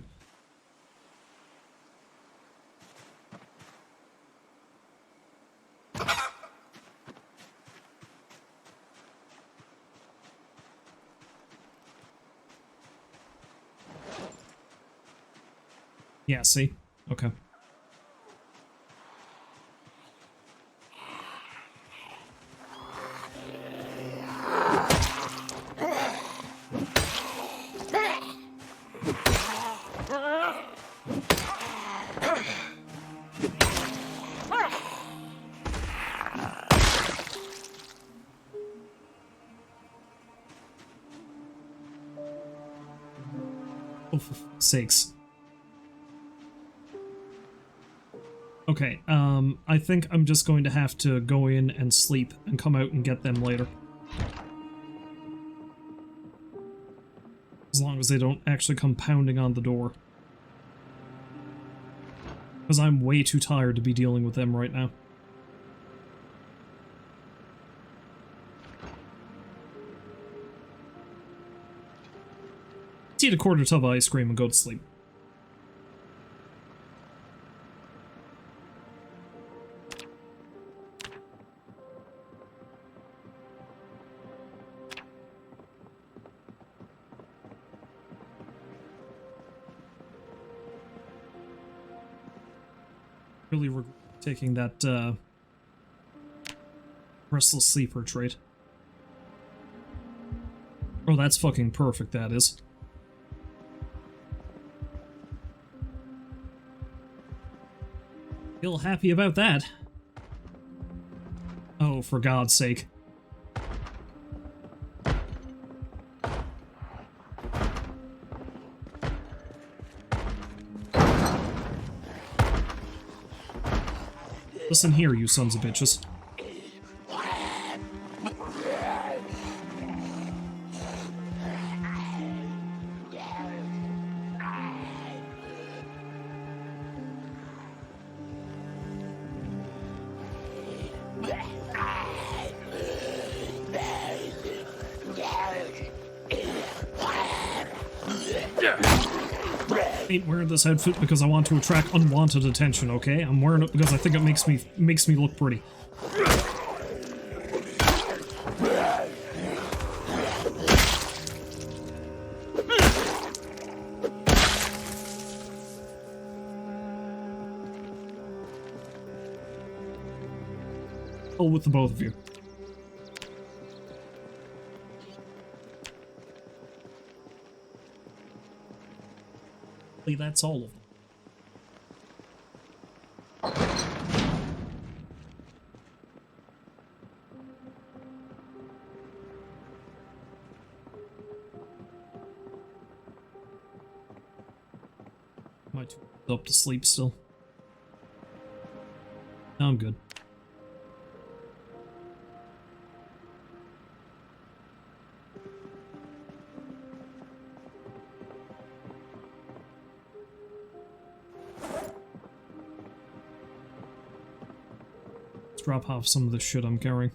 Yeah, see? Okay. Oh, for fuck's sakes. Okay, I think I'm just going to have to go in and sleep and come out and get them later. As long as they don't actually come pounding on the door. Because I'm way too tired to be dealing with them right now. Let's eat a quarter tub of ice cream and go to sleep. Really regret taking that restless sleeper trait. Oh, that's fucking perfect, that is. Feel happy about that. Oh, for God's sake. Listen here, you sons of bitches. I ain't wearing this outfit because I want to attract unwanted attention, okay? I'm wearing it because I think it makes me look pretty. Oh, with the both of you. That's all of them. Am I up to sleep still? No, I'm good. Drop off some of the shit I'm carrying.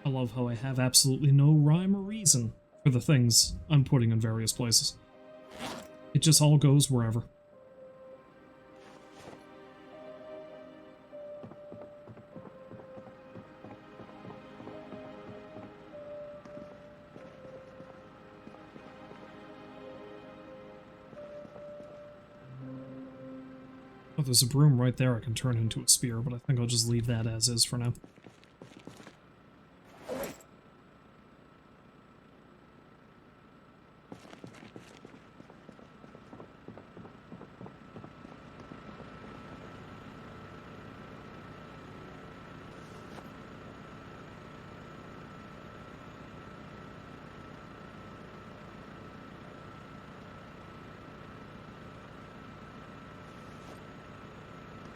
I love how I have absolutely no rhyme or reason for the things I'm putting in various places. It just all goes wherever. there's a broom right there I can turn into a spear, but I think I'll just leave that as is for now.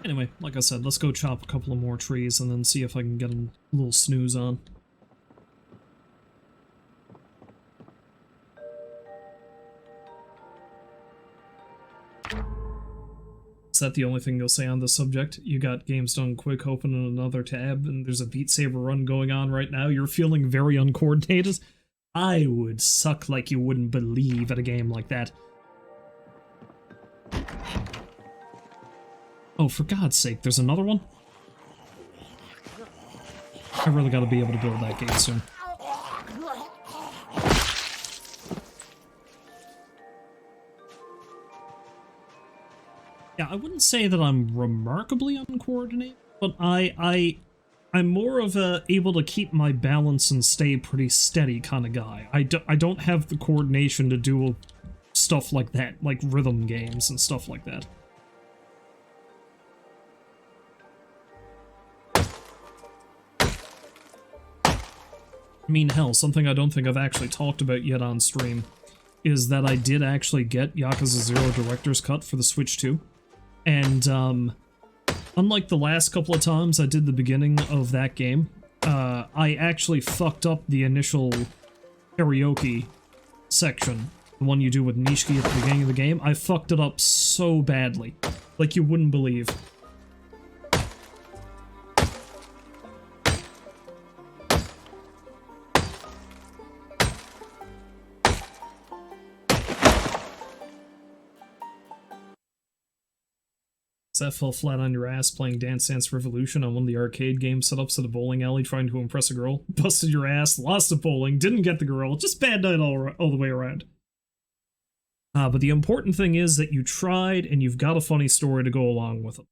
Anyway, like I said, let's go chop a couple of more trees and then see if I can get a little snooze on. Is that the only thing you'll say on this subject? You got games done quick, open in another tab, and there's a Beat Saber run going on right now. You're feeling very uncoordinated? I would suck like you wouldn't believe at a game like that. Oh, for God's sake, there's another one? I really gotta be able to build that gate soon. Yeah, I wouldn't say that I'm remarkably uncoordinated, but I'm more of a able to keep my balance and stay pretty steady kind of guy. I don't have the coordination to do stuff like that, like rhythm games and stuff like that. I mean, hell, something I don't think I've actually talked about yet on stream is that I did actually get Yakuza 0 Director's Cut for the Switch 2. And, unlike the last couple of times I did the beginning of that game, I actually fucked up the initial karaoke section, the one you do with Nishiki at the beginning of the game. I fucked it up so badly, like you wouldn't believe. That fell flat on your ass playing Dance Dance Revolution on one of the arcade game setups at a bowling alley trying to impress a girl. Busted your ass, lost at bowling, didn't get the girl, just bad night all the way around. But the important thing is that you tried and you've got a funny story to go along with it.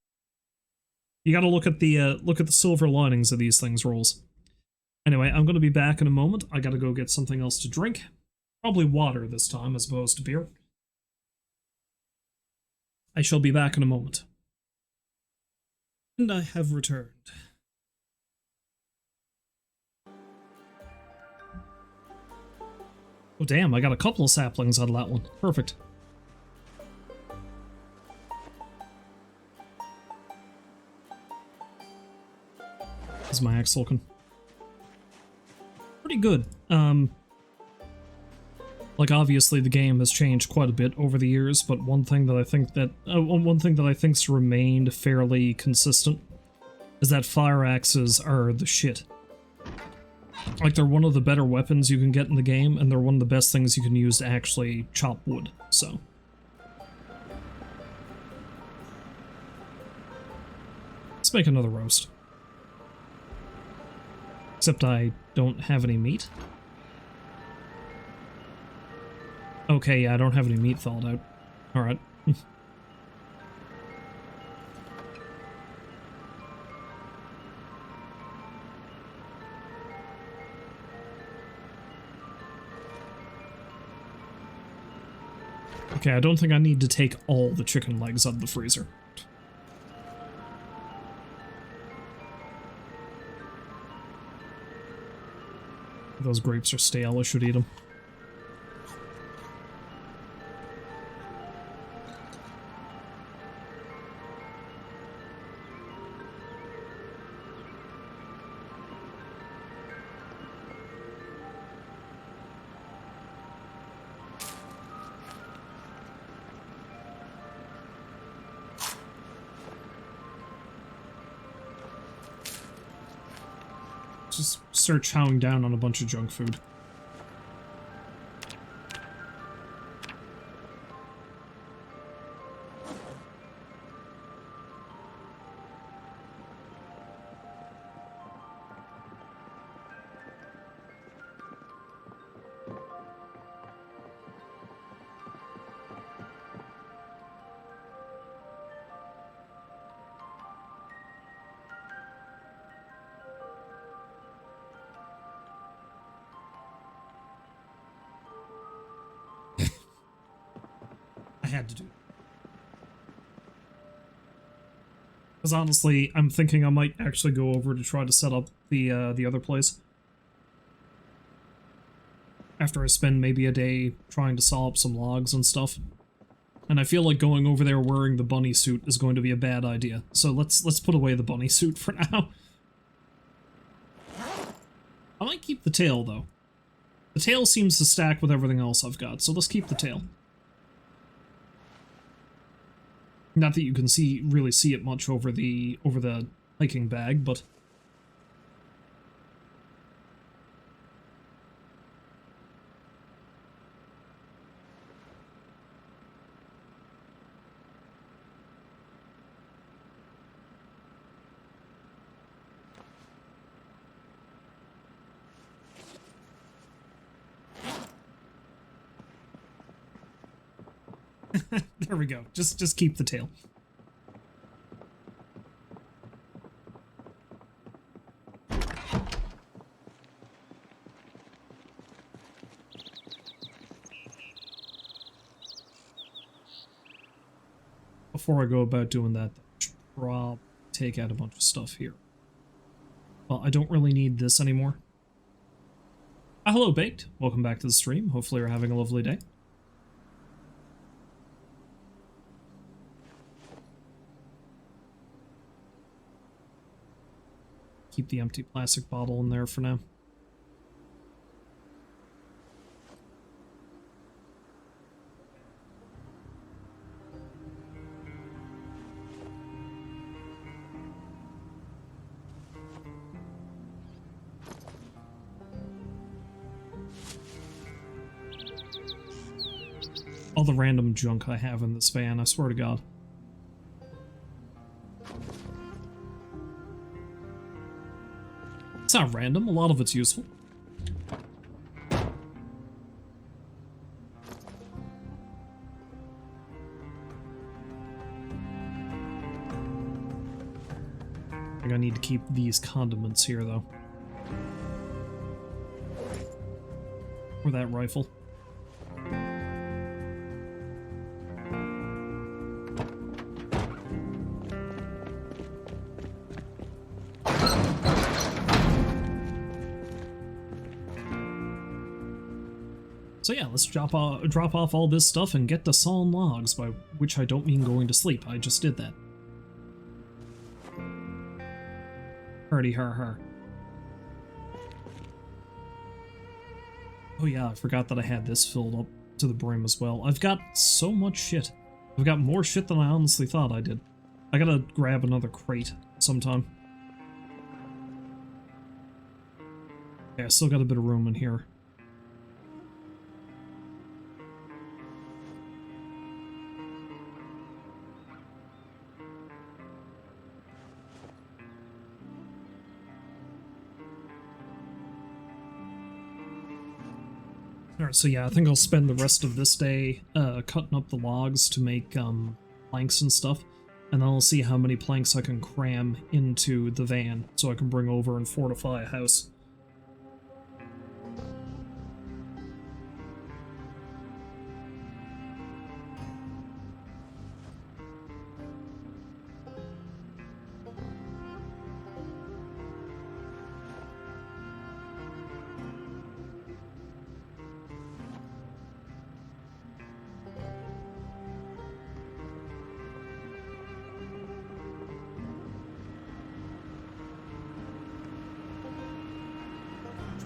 You gotta look at the silver linings of these things, Rolls. Anyway, I'm gonna be back in a moment. I gotta go get something else to drink. Probably water this time as opposed to beer. I shall be back in a moment. And I have returned. Oh damn, I got a couple of saplings out of that one. Perfect. How's my axe looking? Pretty good. Like obviously the game has changed quite a bit over the years, but one thing that I think's remained fairly consistent is that fire axes are the shit. Like, they're one of the better weapons you can get in the game, and they're one of the best things you can use to actually chop wood, so. Let's make another roast. Except I don't have any meat. Okay, yeah, I don't have any meat thawed out. Alright. Okay, I don't think I need to take all the chicken legs out of the freezer. Those grapes are stale, I should eat them. Just start chowing down on a bunch of junk food. I had to do it. Because honestly, I'm thinking I might actually go over to try to set up the other place. After I spend maybe a day trying to saw up some logs and stuff. And I feel like going over there wearing the bunny suit is going to be a bad idea. So let's put away the bunny suit for now. I might keep the tail, though. The tail seems to stack with everything else I've got, so let's keep the tail. Not that you can really see it much over the hiking bag, but there we go. Just keep the tail. Before I go about doing that, I should probably take out a bunch of stuff here. Well, I don't really need this anymore. Hello, Baked. Welcome back to the stream. Hopefully you're having a lovely day. Keep the empty plastic bottle in there for now. All the random junk I have in this van, I swear to God. It's not random, a lot of it's useful. I think I need to keep these condiments here, though. Or that rifle. So yeah, let's drop off all this stuff and get to sawing logs, by which I don't mean going to sleep. I just did that. Hardy har har. Oh yeah, I forgot that I had this filled up to the brim as well. I've got so much shit. I've got more shit than I honestly thought I did. I gotta grab another crate sometime. Yeah, I still got a bit of room in here. Alright, so yeah, I think I'll spend the rest of this day cutting up the logs to make planks and stuff, and then I'll see how many planks I can cram into the van so I can bring over and fortify a house.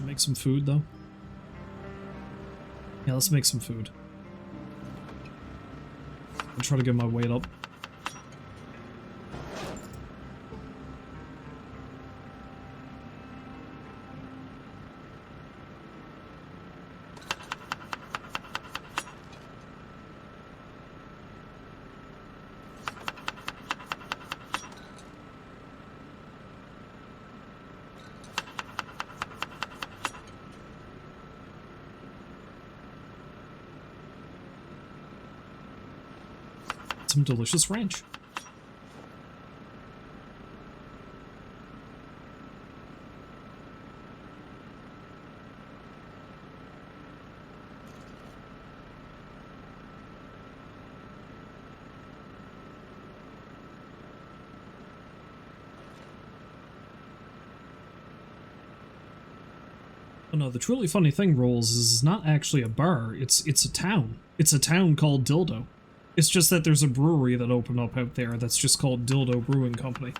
Make some food, though. Yeah, let's make some food. I'll try to get my weight up. Some delicious ranch. Oh no, the truly funny thing, Rolls, is it's not actually a bar. It's a town. It's a town called Dildo. It's just that there's a brewery that opened up out there that's just called Dildo Brewing Company.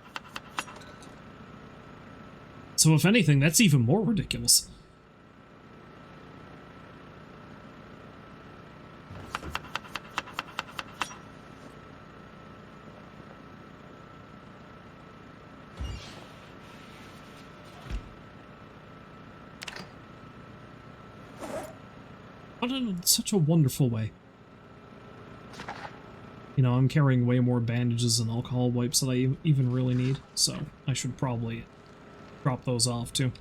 So if anything, that's even more ridiculous. But in such a wonderful way. You know, I'm carrying way more bandages and alcohol wipes that I even really need, so I should probably drop those off too.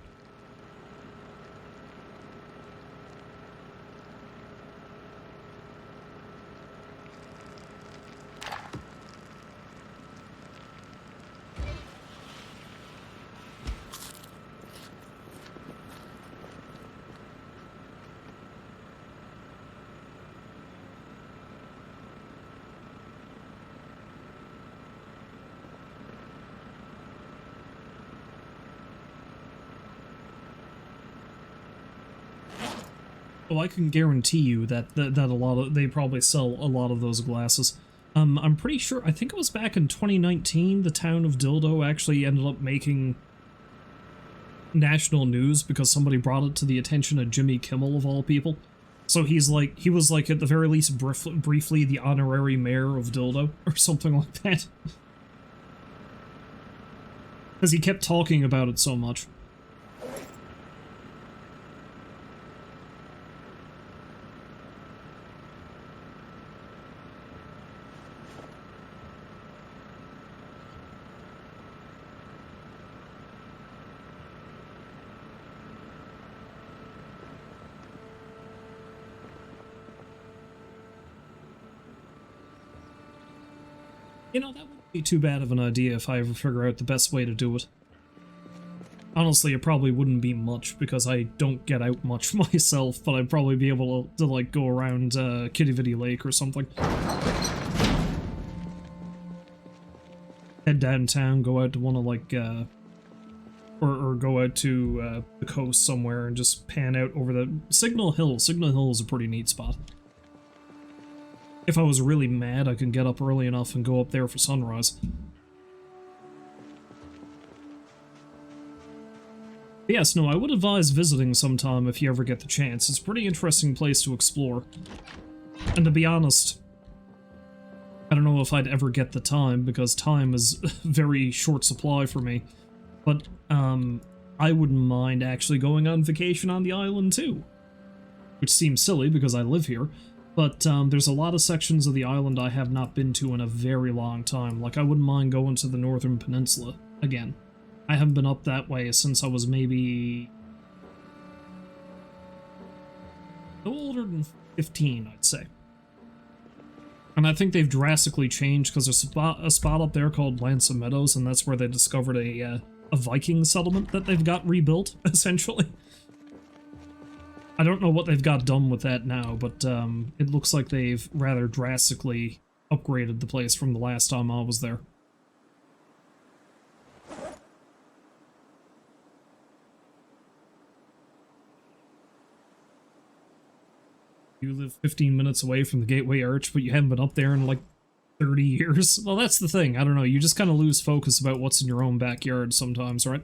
Well, I can guarantee you that they probably sell a lot of those glasses. I'm pretty sure, I think it was back in 2019, the town of Dildo actually ended up making national news because somebody brought it to the attention of Jimmy Kimmel, of all people. So he was like, at the very least, briefly the honorary mayor of Dildo, or something like that. Because he kept talking about it so much. You know, that wouldn't be too bad of an idea if I ever figure out the best way to do it. Honestly, it probably wouldn't be much, because I don't get out much myself, but I'd probably be able to like, go around Kitty Vitty Lake or something. Head downtown, go out to one of, like, or go out to the coast somewhere and just pan out over the Signal Hill. Signal Hill is a pretty neat spot. If I was really mad, I could get up early enough and go up there for sunrise. But yes, no, I would advise visiting sometime if you ever get the chance. It's a pretty interesting place to explore. And to be honest, I don't know if I'd ever get the time, because time is very short supply for me. But, I wouldn't mind actually going on vacation on the island too. Which seems silly because I live here. But there's a lot of sections of the island I have not been to in a very long time. Like, I wouldn't mind going to the Northern Peninsula again. I haven't been up that way since I was maybe no older than 15, I'd say. And I think they've drastically changed, because there's a spot up there called Lansa Meadows, and that's where they discovered a Viking settlement that they've got rebuilt, essentially. I don't know what they've got done with that now, but it looks like they've rather drastically upgraded the place from the last time I was there. You live 15 minutes away from the Gateway Arch, but you haven't been up there in like 30 years. Well, that's the thing. I don't know. You just kind of lose focus about what's in your own backyard sometimes, right?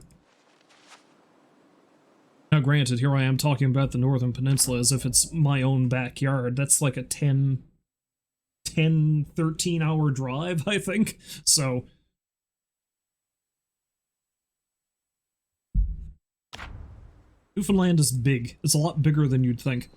Now, granted, here I am talking about the Northern Peninsula as if it's my own backyard. That's like a 13-hour drive, I think. So Newfoundland is big. It's a lot bigger than you'd think.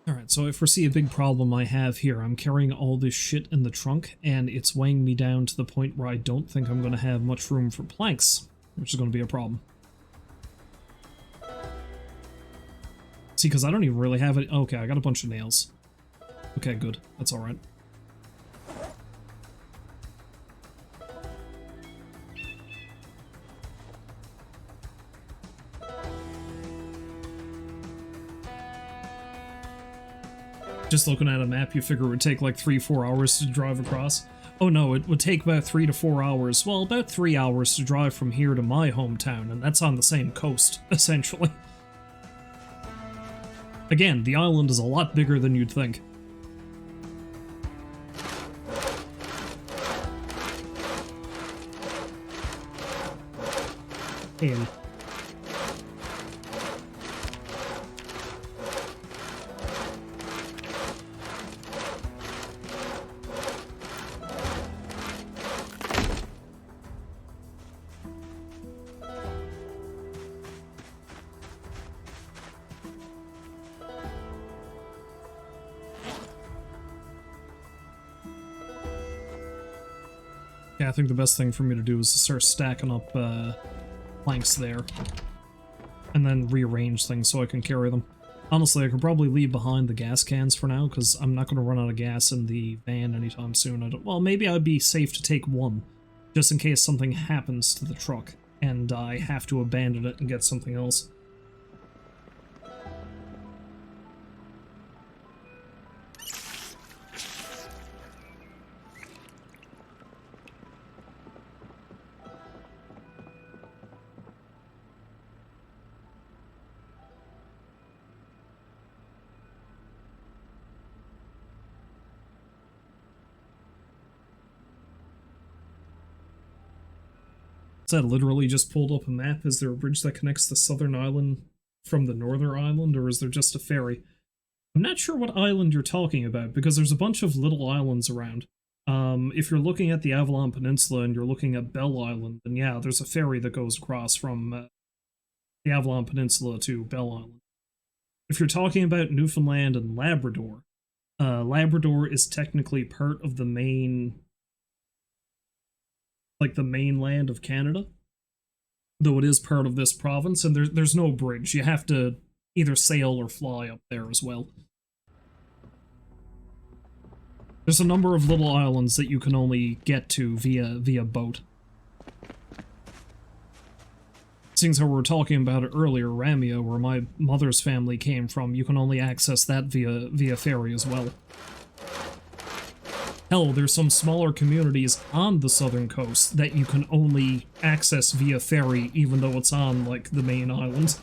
Alright, so I foresee a big problem I have here. I'm carrying all this shit in the trunk, and it's weighing me down to the point where I don't think I'm going to have much room for planks, which is going to be a problem. See, because I don't even really have it. Okay, I got a bunch of nails. Okay, good. That's alright. Just looking at a map, you figure it would take like 3-4 hours to drive across. Oh no, it would take about 3 to 4 hours. Well, about 3 hours to drive from here to my hometown, and that's on the same coast, essentially. Again, the island is a lot bigger than you'd think. And yeah, I think the best thing for me to do is to start stacking up planks there, and then rearrange things so I can carry them. Honestly, I could probably leave behind the gas cans for now, because I'm not going to run out of gas in the van anytime soon. Well, maybe I'd be safe to take one, just in case something happens to the truck, and I have to abandon it and get something else. That literally just pulled up a map. Is there a bridge that connects the southern island from the northern island, or is there just a ferry? I'm not sure what island you're talking about, because there's a bunch of little islands around. If you're looking at the Avalon Peninsula and you're looking at Bell Island, then yeah, there's a ferry that goes across from the Avalon Peninsula to Bell Island. If you're talking about Newfoundland and Labrador, Labrador is technically part of the main, like the mainland of Canada, though it is part of this province, and there's no bridge. You have to either sail or fly up there as well. There's a number of little islands that you can only get to via boat. Seeing as how we were talking about it earlier, Ramia, where my mother's family came from, you can only access that via ferry as well. Hell, there's some smaller communities on the southern coast that you can only access via ferry, even though it's on, like, the main island.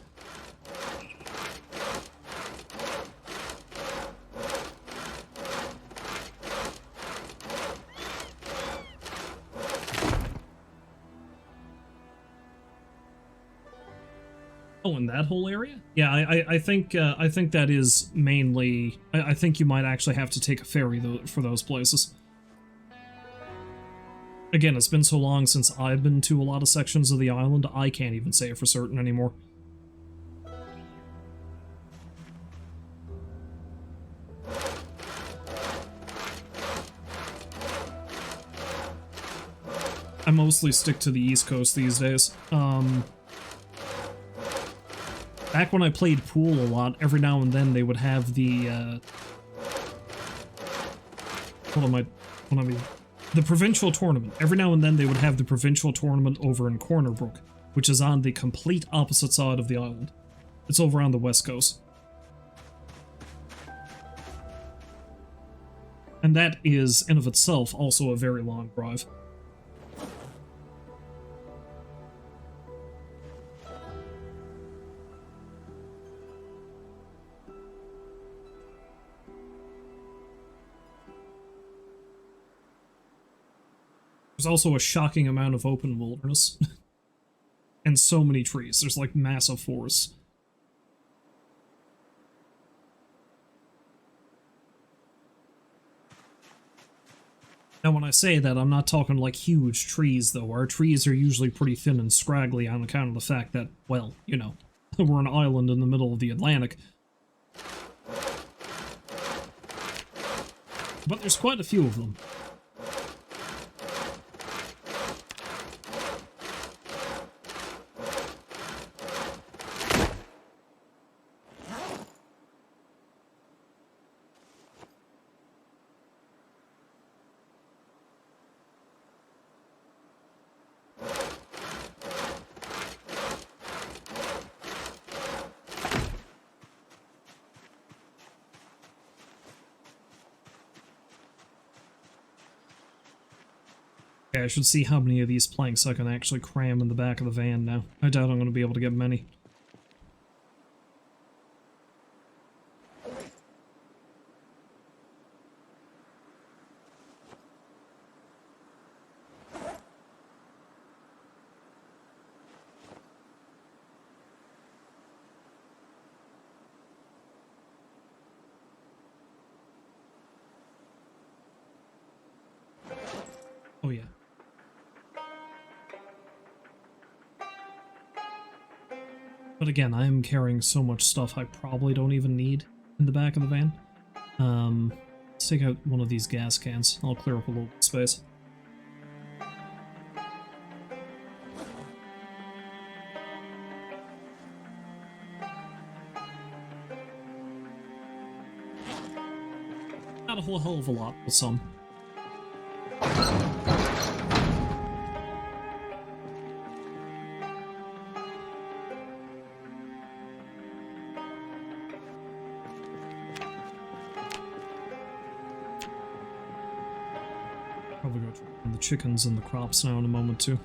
Oh, in that whole area? Yeah, I think that is mainly. I think you might actually have to take a ferry for those places. Again, it's been so long since I've been to a lot of sections of the island, I can't even say it for certain anymore. I mostly stick to the East Coast these days. Back when I played pool a lot, every now and then they would have the, the provincial tournament. Every now and then they would have the provincial tournament over in Corner Brook, which is on the complete opposite side of the island. It's over on the west coast. And that is, in of itself, also a very long drive. There's also a shocking amount of open wilderness. And so many trees. There's like massive forests. Now when I say that, I'm not talking like huge trees though. Our trees are usually pretty thin and scraggly on account of the fact that, well, you know, we're an island in the middle of the Atlantic. But there's quite a few of them. Okay, I should see how many of these planks I can actually cram in the back of the van now. I doubt I'm going to be able to get many. Oh yeah. But again, I am carrying so much stuff I probably don't even need in the back of the van. Let's take out one of these gas cans. I'll clear up a little space. Not a whole hell of a lot, but some. Probably go try the chickens and the crops now in a moment too.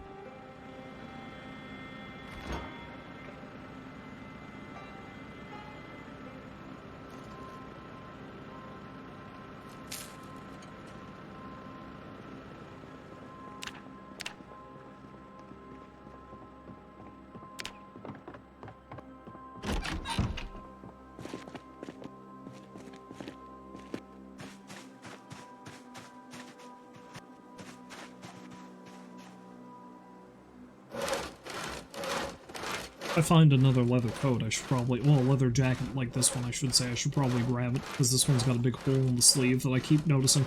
If I find another leather coat, I should probably, well, a leather jacket like this one, I should say, I should probably grab it, because this one's got a big hole in the sleeve that I keep noticing.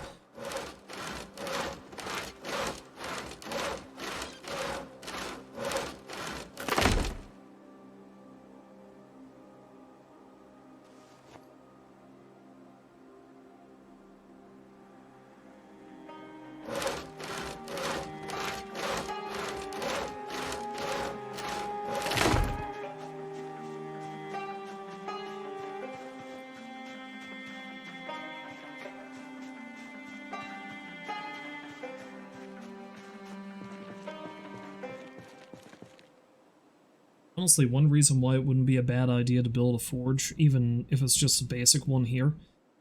Honestly, one reason why it wouldn't be a bad idea to build a forge, even if it's just a basic one here,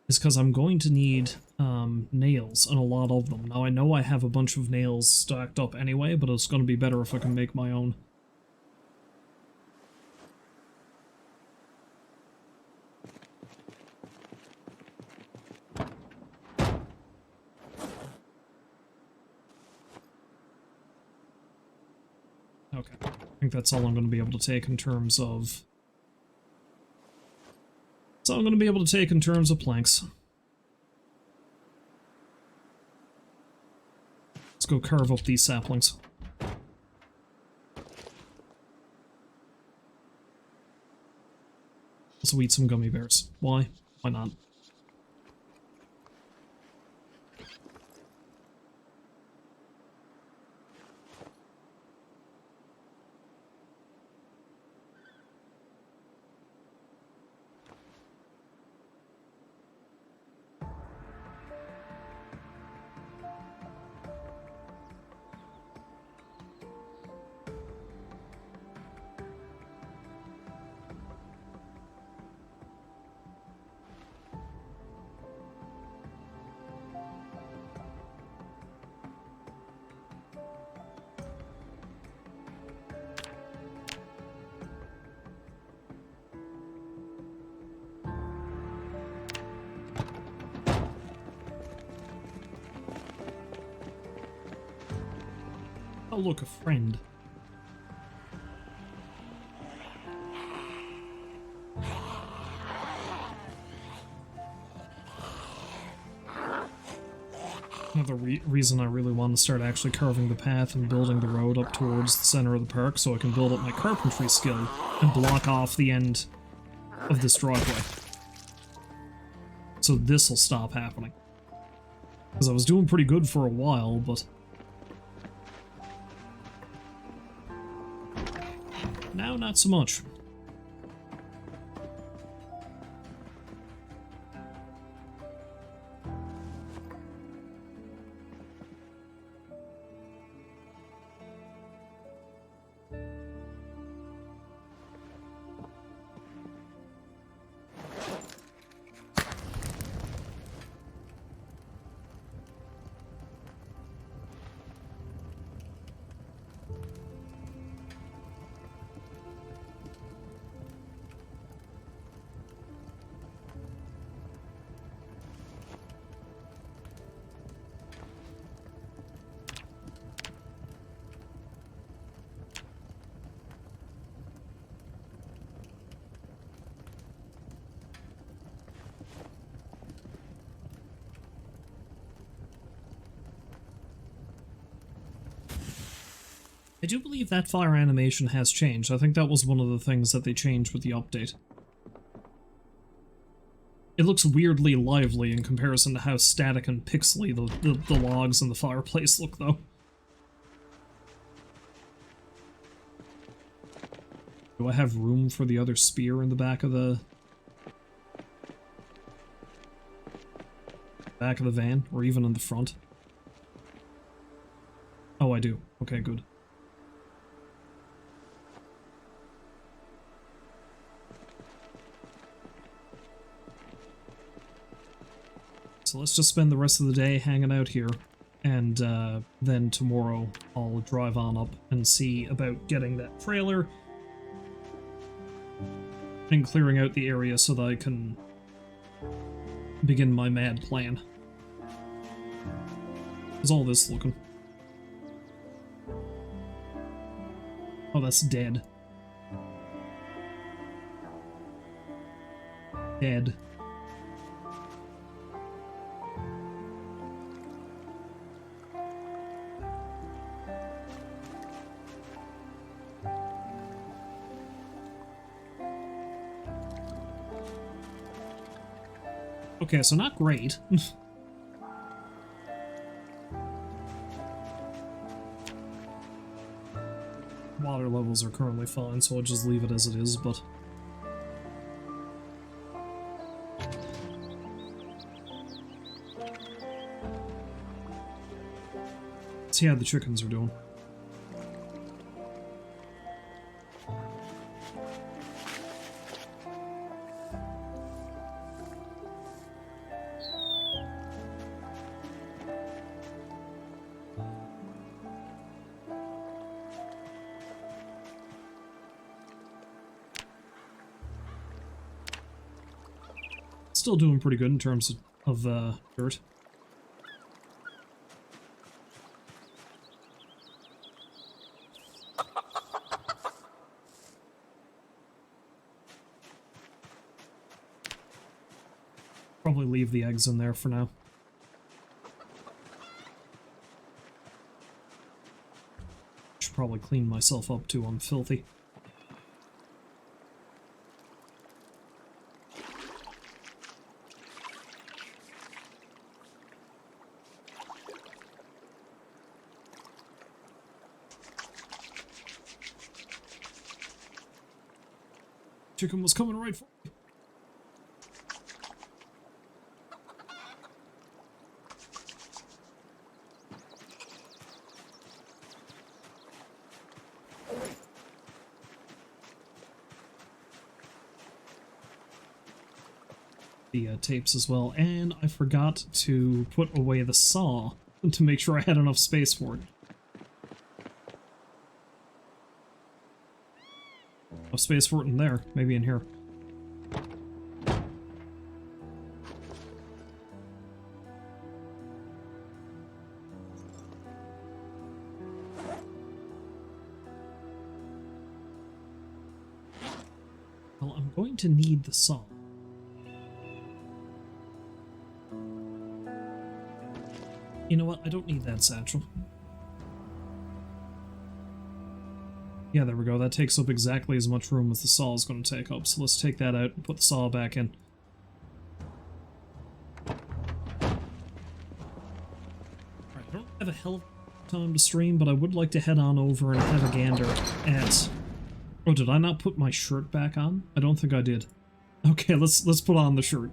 is because I'm going to need nails, and a lot of them. Now, I know I have a bunch of nails stacked up anyway, but it's going to be better if I can make my own. Okay, I think that's all I'm going to be able to take in terms of... That's all I'm going to be able to take in terms of planks. Let's go carve up these saplings. Also eat some gummy bears. Why? Why not? Oh look, a friend. Another reason I really want to start actually carving the path and building the road up towards the center of the park so I can build up my carpentry skill and block off the end of this driveway. So this'll stop happening. Because I was doing pretty good for a while, but... now, not so much. I do believe that fire animation has changed. I think that was one of the things that they changed with the update. It looks weirdly lively in comparison to how static and pixely the logs in the fireplace look, though. Do I have room for the other spear in the back of the van, or even in the front? Oh, I do. Okay, good. So let's just spend the rest of the day hanging out here, and then tomorrow I'll drive on up and see about getting that trailer and clearing out the area so that I can begin my mad plan. How's all this looking? Oh, that's dead. Dead. Okay, so not great. Water levels are currently fine, so I'll just leave it as it is, but... let's see how the chickens are doing. Still doing pretty good in terms of dirt. Probably leave the eggs in there for now. Should probably clean myself up too, I'm filthy. Chicken was coming right for me. The tapes as well, and I forgot to put away the saw to make sure I had enough space for it. No space for it in there, maybe in here. Well, I'm going to need the saw. You know what? I don't need that satchel. Yeah, there we go. That takes up exactly as much room as the saw is going to take up. So let's take that out and put the saw back in. Alright, I don't have a hell of a time to stream, but I would like to head on over and have a gander at... oh, did I not put my shirt back on? I don't think I did. Okay, let's put on the shirt.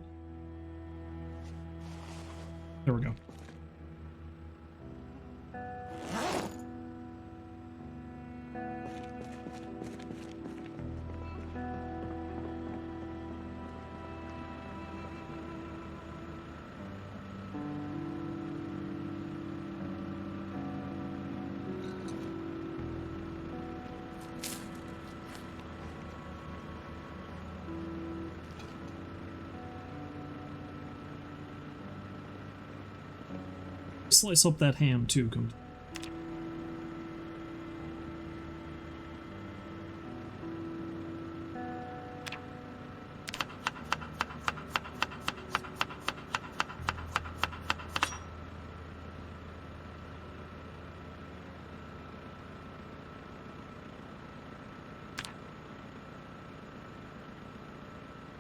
There we go. Slice up that ham too.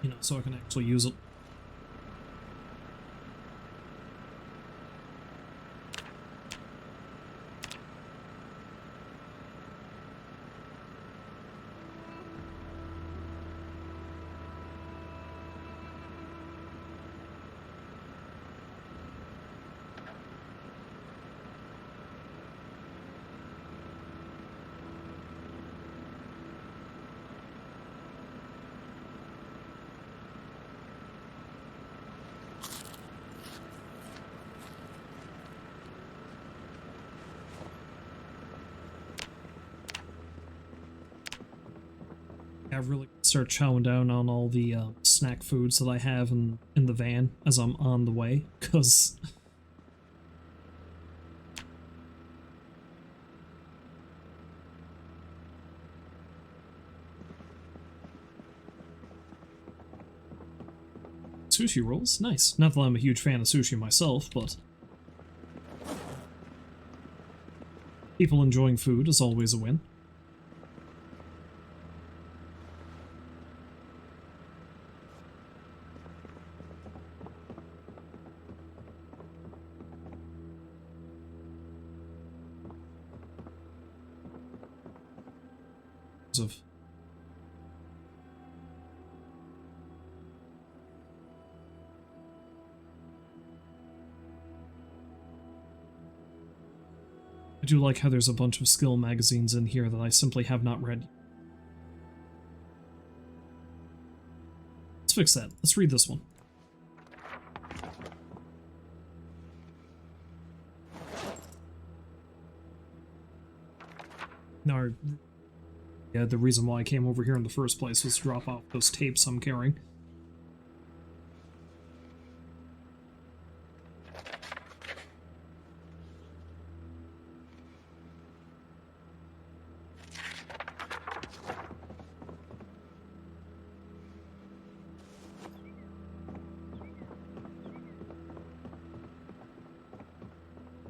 you know, so I can actually use it. I really start chowing down on all the snack foods that I have in the van as I'm on the way, because sushi rolls, nice. Not that I'm a huge fan of sushi myself, but people enjoying food is always a win. Of I do like how there's a bunch of skill magazines in here that I simply have not read. Let's fix that. Let's read this one. No, yeah, the reason why I came over here in the first place was to drop off those tapes I'm carrying.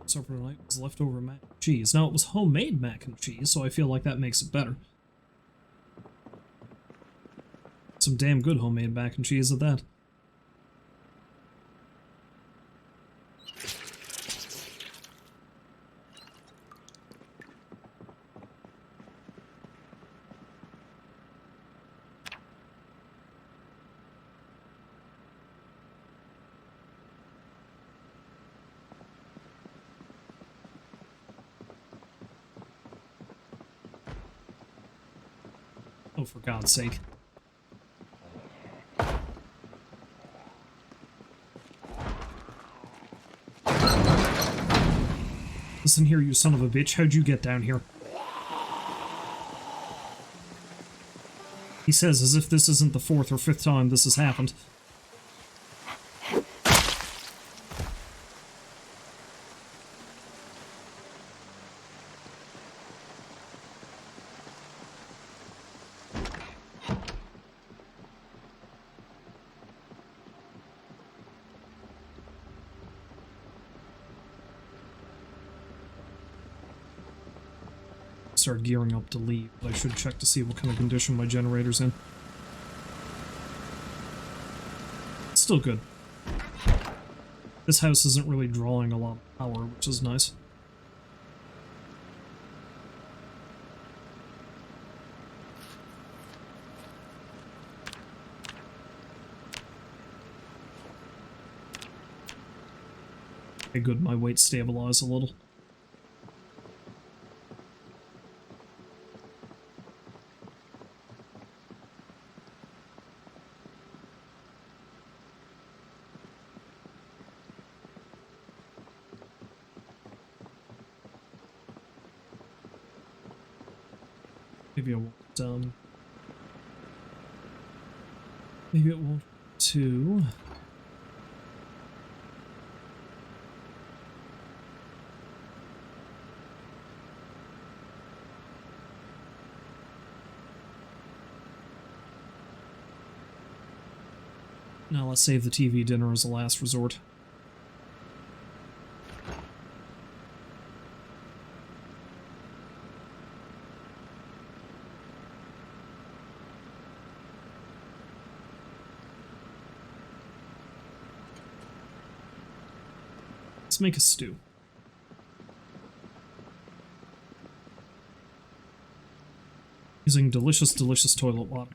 So for tonight was leftover mac and cheese. Now it was homemade mac and cheese, so I feel like that makes it better. Some damn good homemade mac and cheese at that. Oh, for God's sake. Listen here, you son of a bitch. How'd you get down here? He says as if this isn't the 4th or 5th time this has happened. Start gearing up to leave, but I should check to see what kind of condition my generator's in. It's still good. This house isn't really drawing a lot of power, which is nice. Okay, good, my weight stabilized a little. Maybe I won't, maybe it won't too. Now let's save the TV dinner as a last resort. Let's make a stew. Using delicious, delicious toilet water.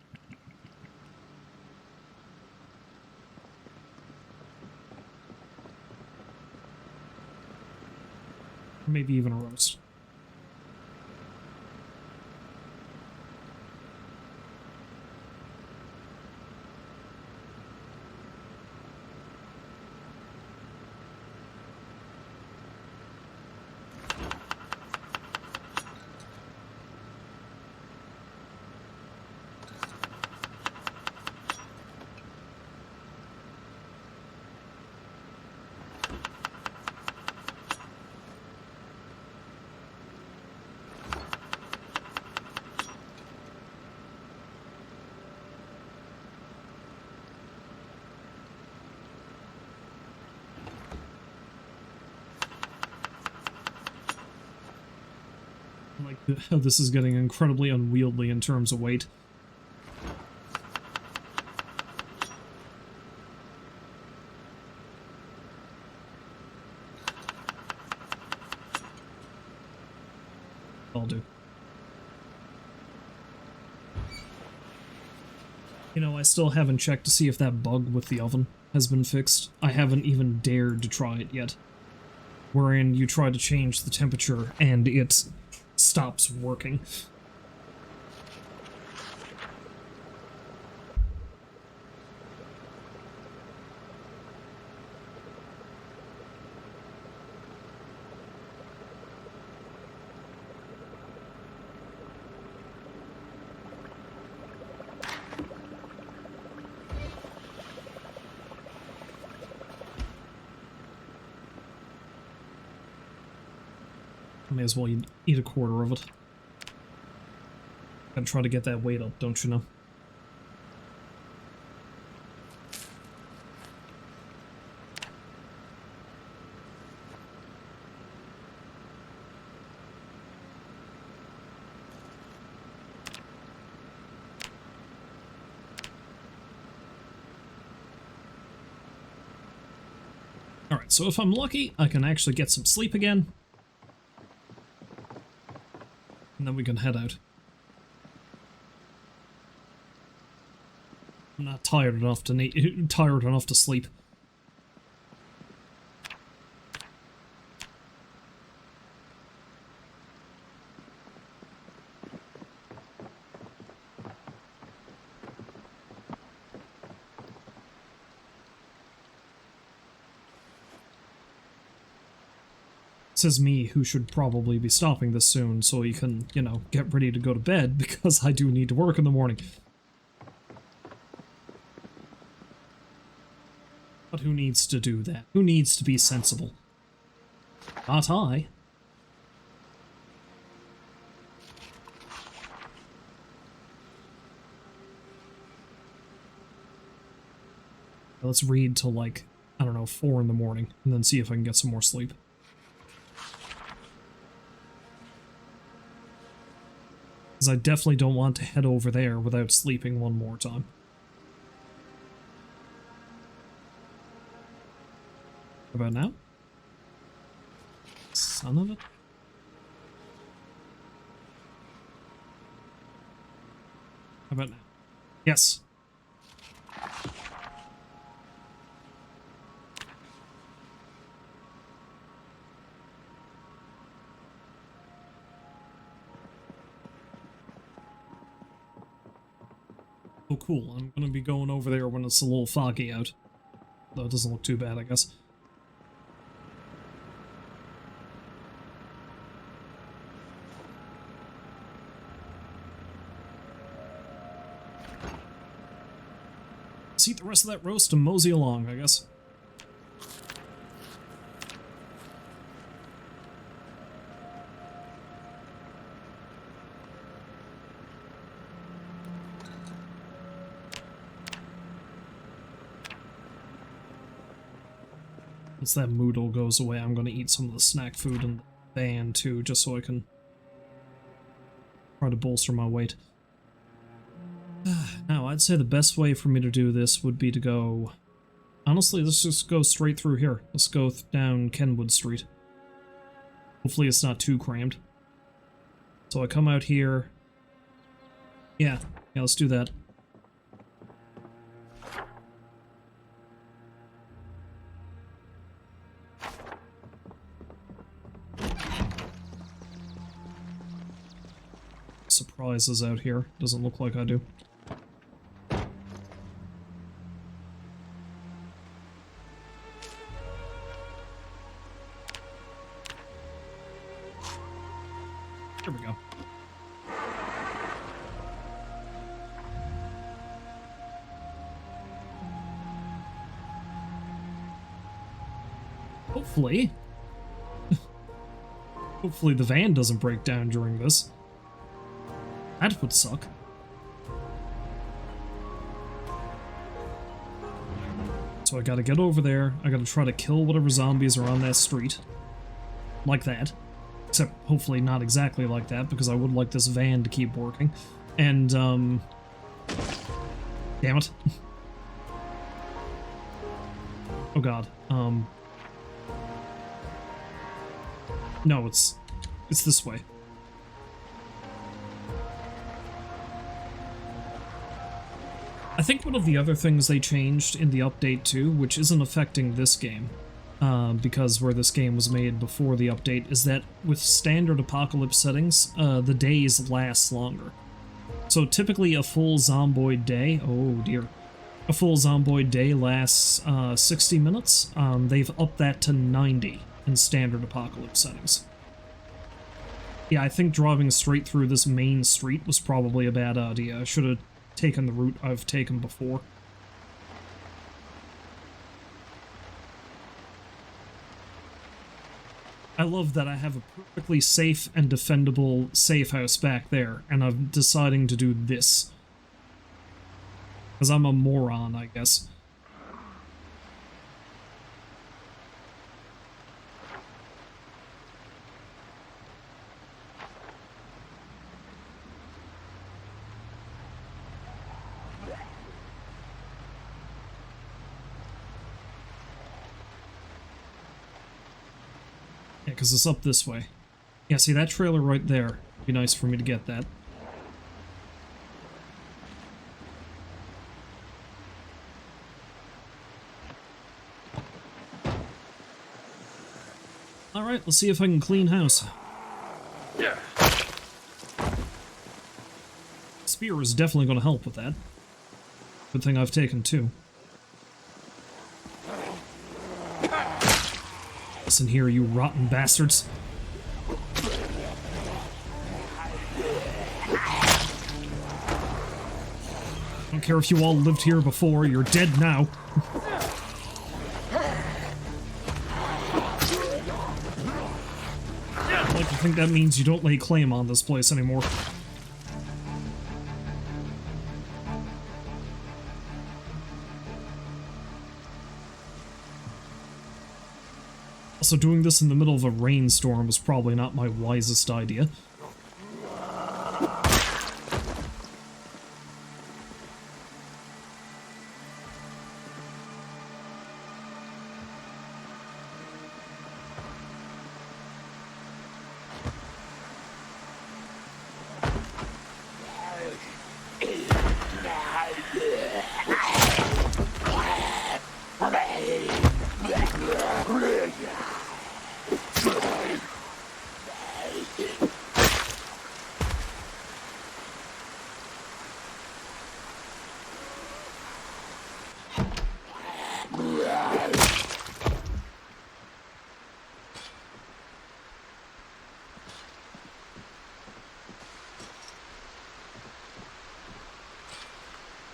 Maybe even a roast. Like how this is getting incredibly unwieldy in terms of weight. I'll do. You know, I still haven't checked to see if that bug with the oven has been fixed. I haven't even dared to try it yet. Wherein you try to change the temperature and it stops working. May as well eat a quarter of it. Gotta try to get that weight up, don't you know? Alright, so if I'm lucky, I can actually get some sleep again. And then we can head out. I'm not tired enough to sleep. Says me, who should probably be stopping this soon so you can, you know, get ready to go to bed, because I do need to work in the morning. But who needs to do that? Who needs to be sensible? Not I. Let's read till, like, I don't know, 4 in the morning, and then see if I can get some more sleep. Because I definitely don't want to head over there without sleeping one more time. How about now? Son of it. How about now? Yes. Oh, cool. I'm gonna be going over there when it's a little foggy out. Though it doesn't look too bad, I guess. Let's eat the rest of that roast and mosey along, I guess. Once that mood all goes away, I'm gonna eat some of the snack food in the van too, just so I can try to bolster my weight. Now, I'd say the best way for me to do this would be to go Honestly, let's just go straight through here. Let's go down Kenwood Street. Hopefully it's not too crammed. So I come out here. Yeah, let's do that. Surprises out here. Doesn't look like I do. There we go. Hopefully. Hopefully the van doesn't break down during this. That would suck. So I gotta get over there. I gotta try to kill whatever zombies are on that street. Like that. Except hopefully not exactly like that, because I would like this van to keep working. And, damn it. Oh god. No, it's this way. I think one of the other things they changed in the update too, which isn't affecting this game, because where this game was made before the update, is that with standard apocalypse settings, the days last longer. So typically a full Zomboid day, oh dear, a full Zomboid day lasts 60 minutes. They've upped that to 90 in standard apocalypse settings. Yeah, I think driving straight through this main street was probably a bad idea. I should have taken the route I've taken before. I love that I have a perfectly safe and defendable safe house back there, and I'm deciding to do this. Because I'm a moron, I guess. Yeah, because it's up this way. Yeah, see that trailer right there? Be nice for me to get that. Alright, let's see if I can clean house. Yeah. Spear is definitely going to help with that. Good thing I've taken two. Listen here, you rotten bastards. I don't care if you all lived here before, you're dead now. I like to think that means you don't lay claim on this place anymore. Also, doing this in the middle of a rainstorm was probably not my wisest idea.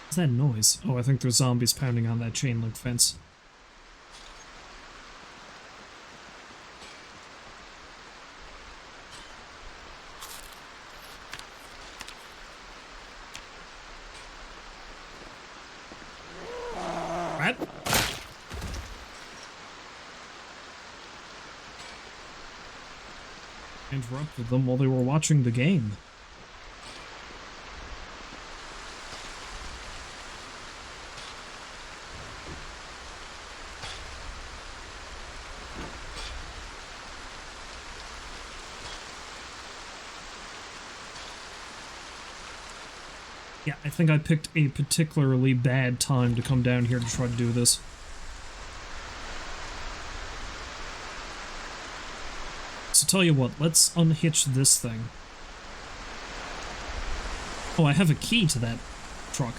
What's that noise? Oh, I think there's zombies pounding on that chain link fence. Rat? Interrupted them while they were watching the game. Yeah, I think I picked a particularly bad time to come down here to try to do this. So tell you what, let's unhitch this thing. Oh, I have a key to that truck.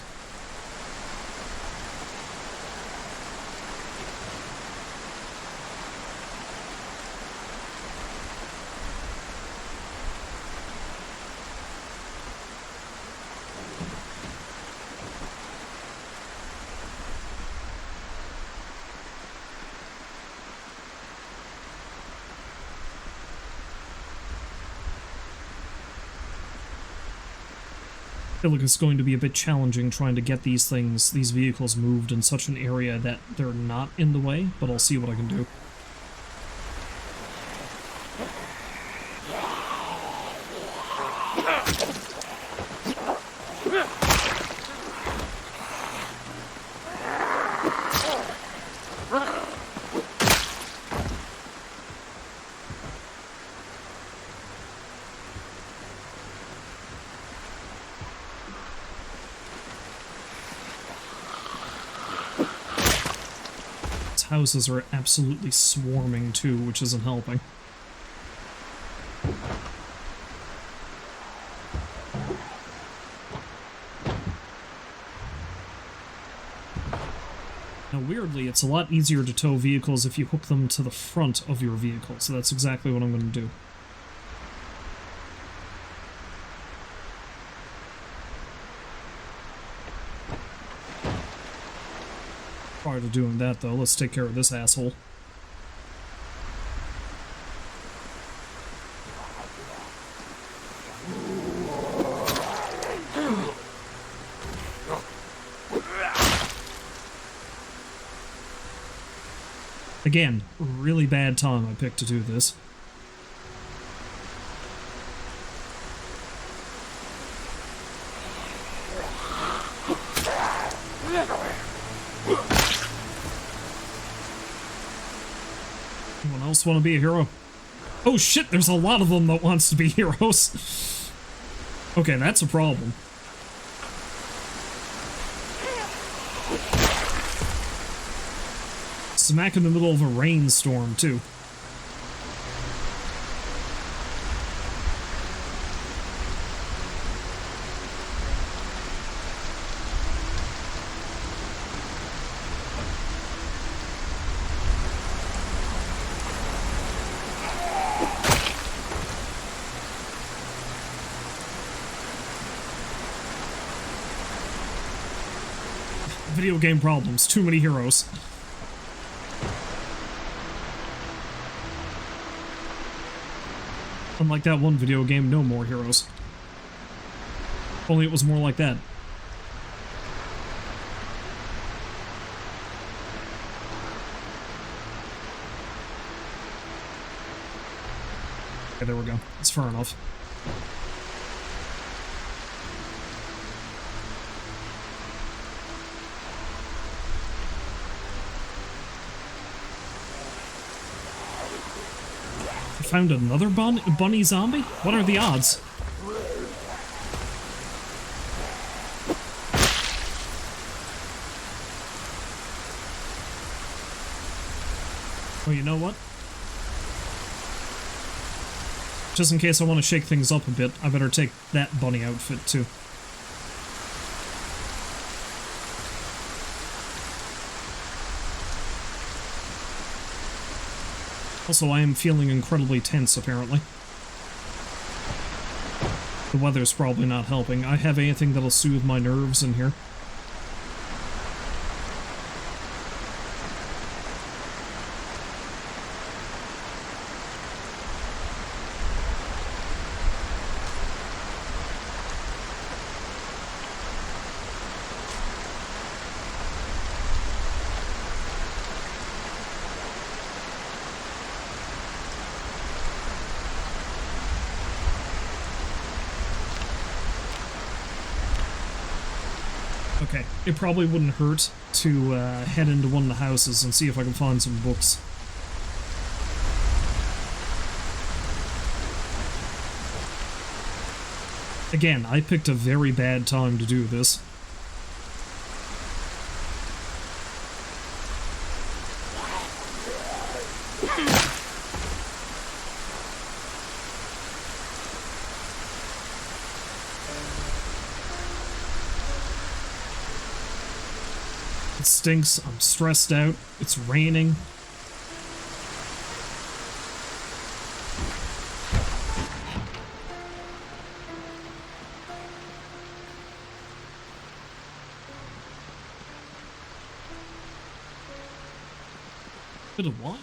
I feel like it's going to be a bit challenging trying to get these vehicles moved in such an area that they're not in the way, but I'll see what I can do. Houses are absolutely swarming too, which isn't helping. Now weirdly, it's a lot easier to tow vehicles if you hook them to the front of your vehicle, so that's exactly what I'm going to do. Prior to doing that, though, let's take care of this asshole. Again, really bad time I picked to do this. Anyone else want to be a hero? Oh shit, there's a lot of them that wants to be heroes. Okay, that's a problem. Smack in the middle of a rainstorm, too. Video game problems. Too many heroes. Unlike that one video game, no more heroes. Only it was more like that. Okay, there we go. It's far enough. Found another bunny zombie? What are the odds? Oh, you know what? Just in case I want to shake things up a bit, I better take that bunny outfit too. Also, I am feeling incredibly tense, apparently. The weather's probably not helping. I have anything that'll soothe my nerves in here. Okay, it probably wouldn't hurt to head into one of the houses and see if I can find some books. Again, I picked a very bad time to do this. It stinks, I'm stressed out, it's raining. Bit of what?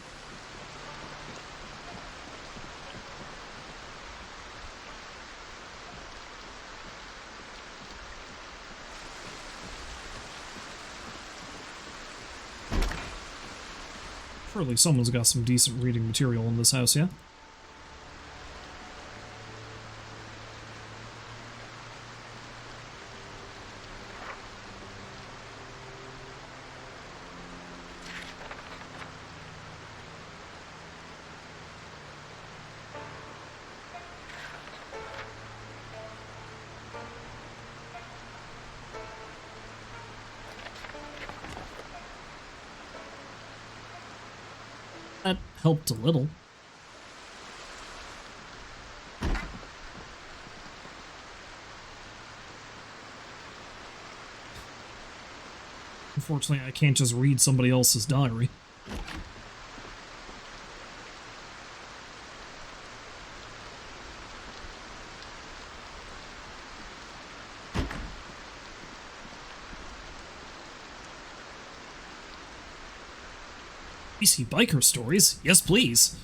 Surely someone's got some decent reading material in this house, yeah? That helped a little. Unfortunately, I can't just read somebody else's diary. BC biker stories? Yes, please.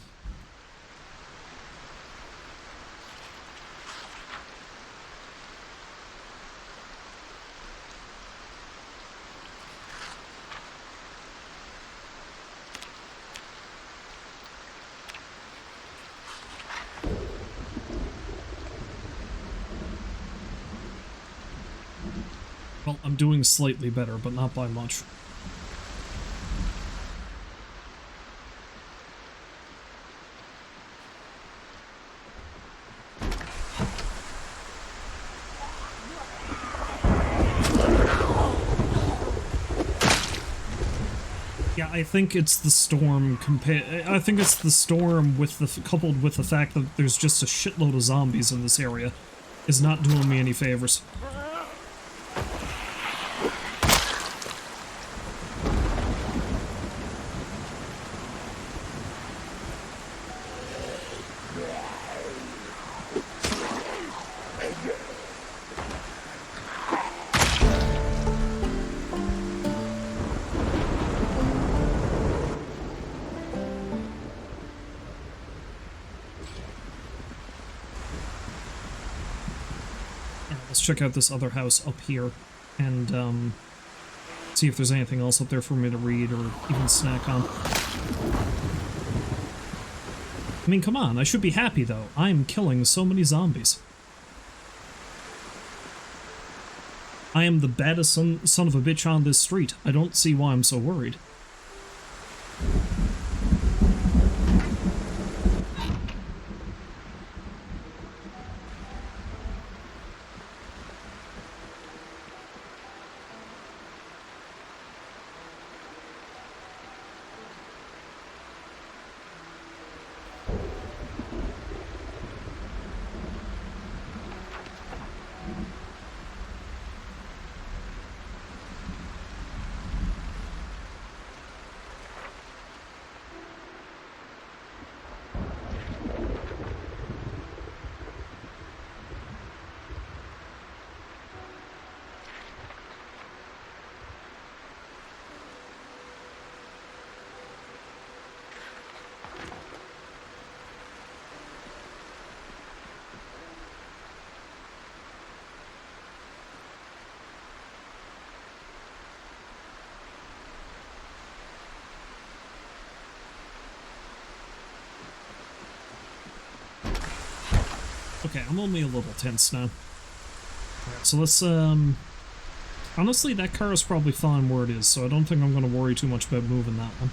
Well, I'm doing slightly better, but not by much. Yeah, I think it's the storm I think it's the storm with coupled with the fact that there's just a shitload of zombies in this area is not doing me any favors. Let's check out this other house up here and see if there's anything else up there for me to read or even snack on. I mean, come on, I should be happy though. I'm killing so many zombies. I am the baddest son of a bitch on this street. I don't see why I'm so worried. Okay, I'm only a little tense now. Alright, so let's, honestly, that car is probably fine where it is, so I don't think I'm going to worry too much about moving that one.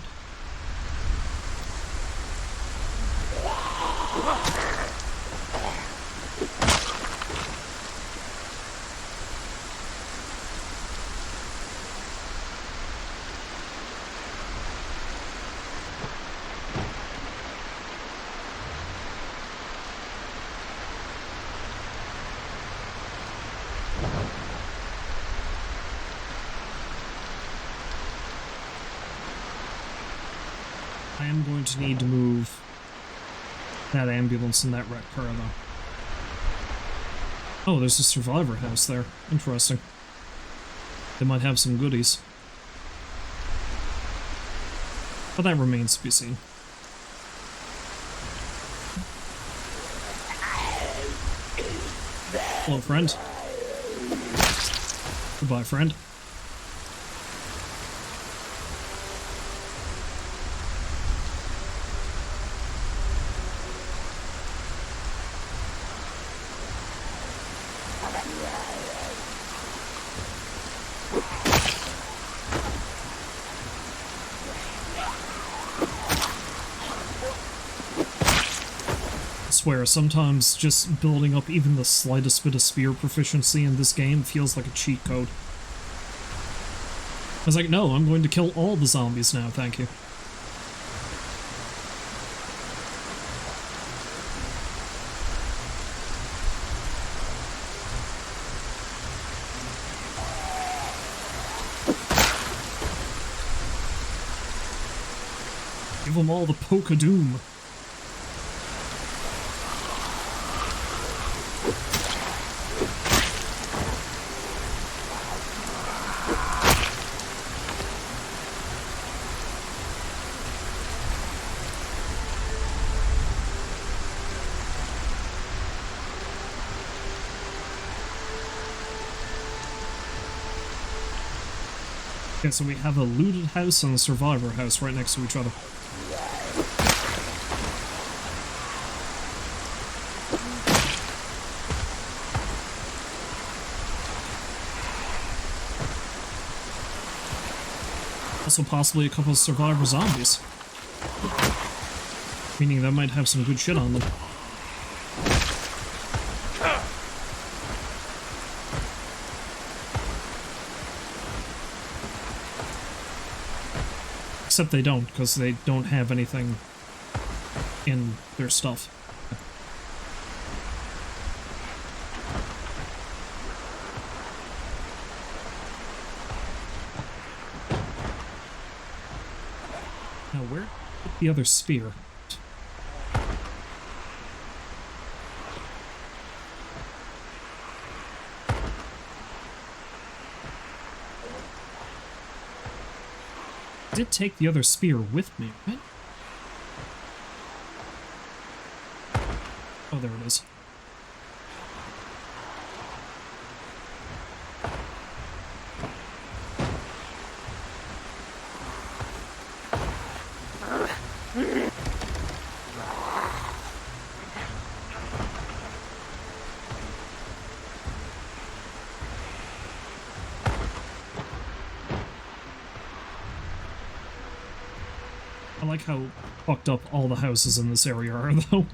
I am going to need to move that ambulance and that red car, though. Oh, there's a survivor house there. Interesting. They might have some goodies. But that remains to be seen. Hello, friend. Goodbye, friend. I swear, sometimes just building up even the slightest bit of spear proficiency in this game feels like a cheat code. I was like, no, I'm going to kill all the zombies now, thank you. Give them all the poke of doom. Okay, so we have a looted house and a survivor house right next to each other. Also possibly a couple of survivor zombies. Meaning that might have some good shit on them. Except they don't, because they don't have anything in their stuff. Now, where did the other spear? I did take the other spear with me, right? Oh, there it is. I like how fucked up all the houses in this area are, though.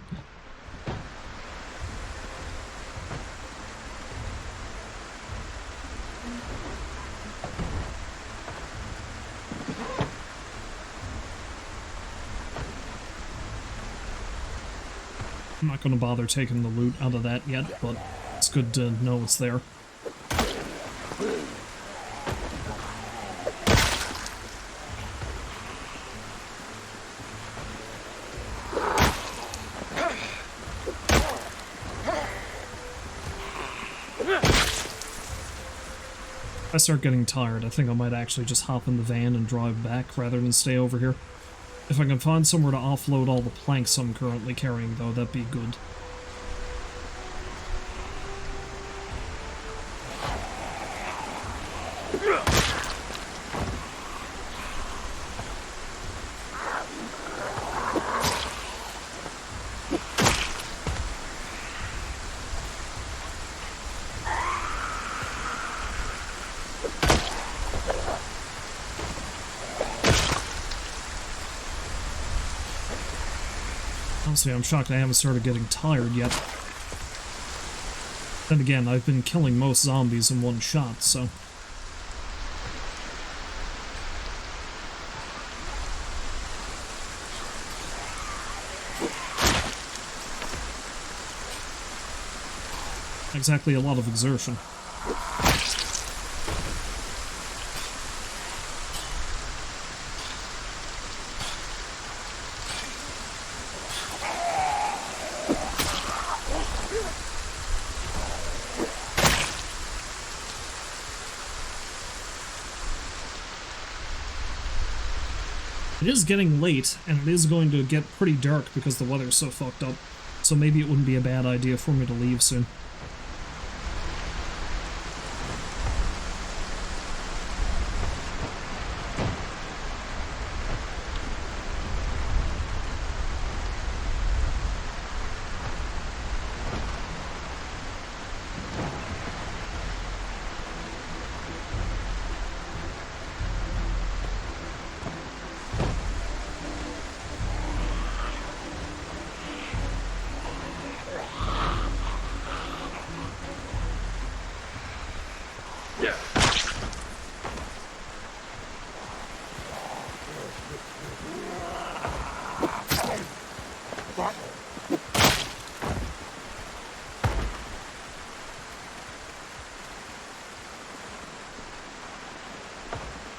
I'm not going to bother taking the loot out of that yet, but it's good to know it's there. If I start getting tired, I think I might actually just hop in the van and drive back rather than stay over here. If I can find somewhere to offload all the planks I'm currently carrying, though, that'd be good. Honestly, I'm shocked I haven't started getting tired yet. Then again, I've been killing most zombies in one shot, so... exactly a lot of exertion. It is getting late, and it is going to get pretty dark because the weather's so fucked up, so maybe it wouldn't be a bad idea for me to leave soon.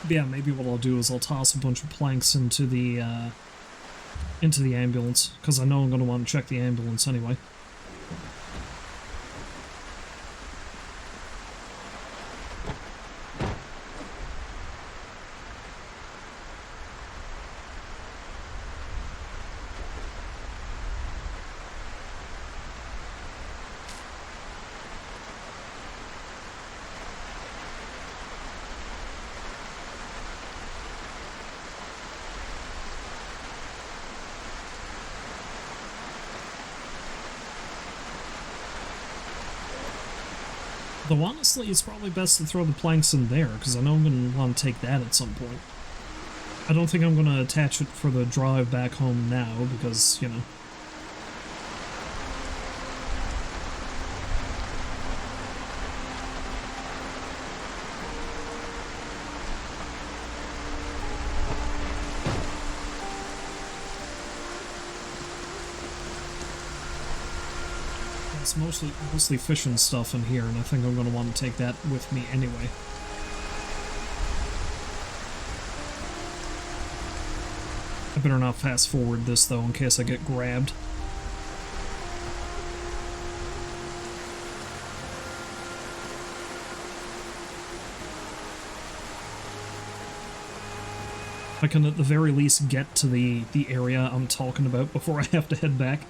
Yeah, maybe what I'll do is I'll toss a bunch of planks into the ambulance, because I know I'm going to want to check the ambulance anyway. Though honestly, it's probably best to throw the planks in there, because I know I'm going to want to take that at some point. I don't think I'm going to attach it for the drive back home now, because, you know. It's mostly fishing stuff in here, and I think I'm going to want to take that with me anyway. I better not fast forward this, though, in case I get grabbed. I can at the very least get to the area I'm talking about before I have to head back.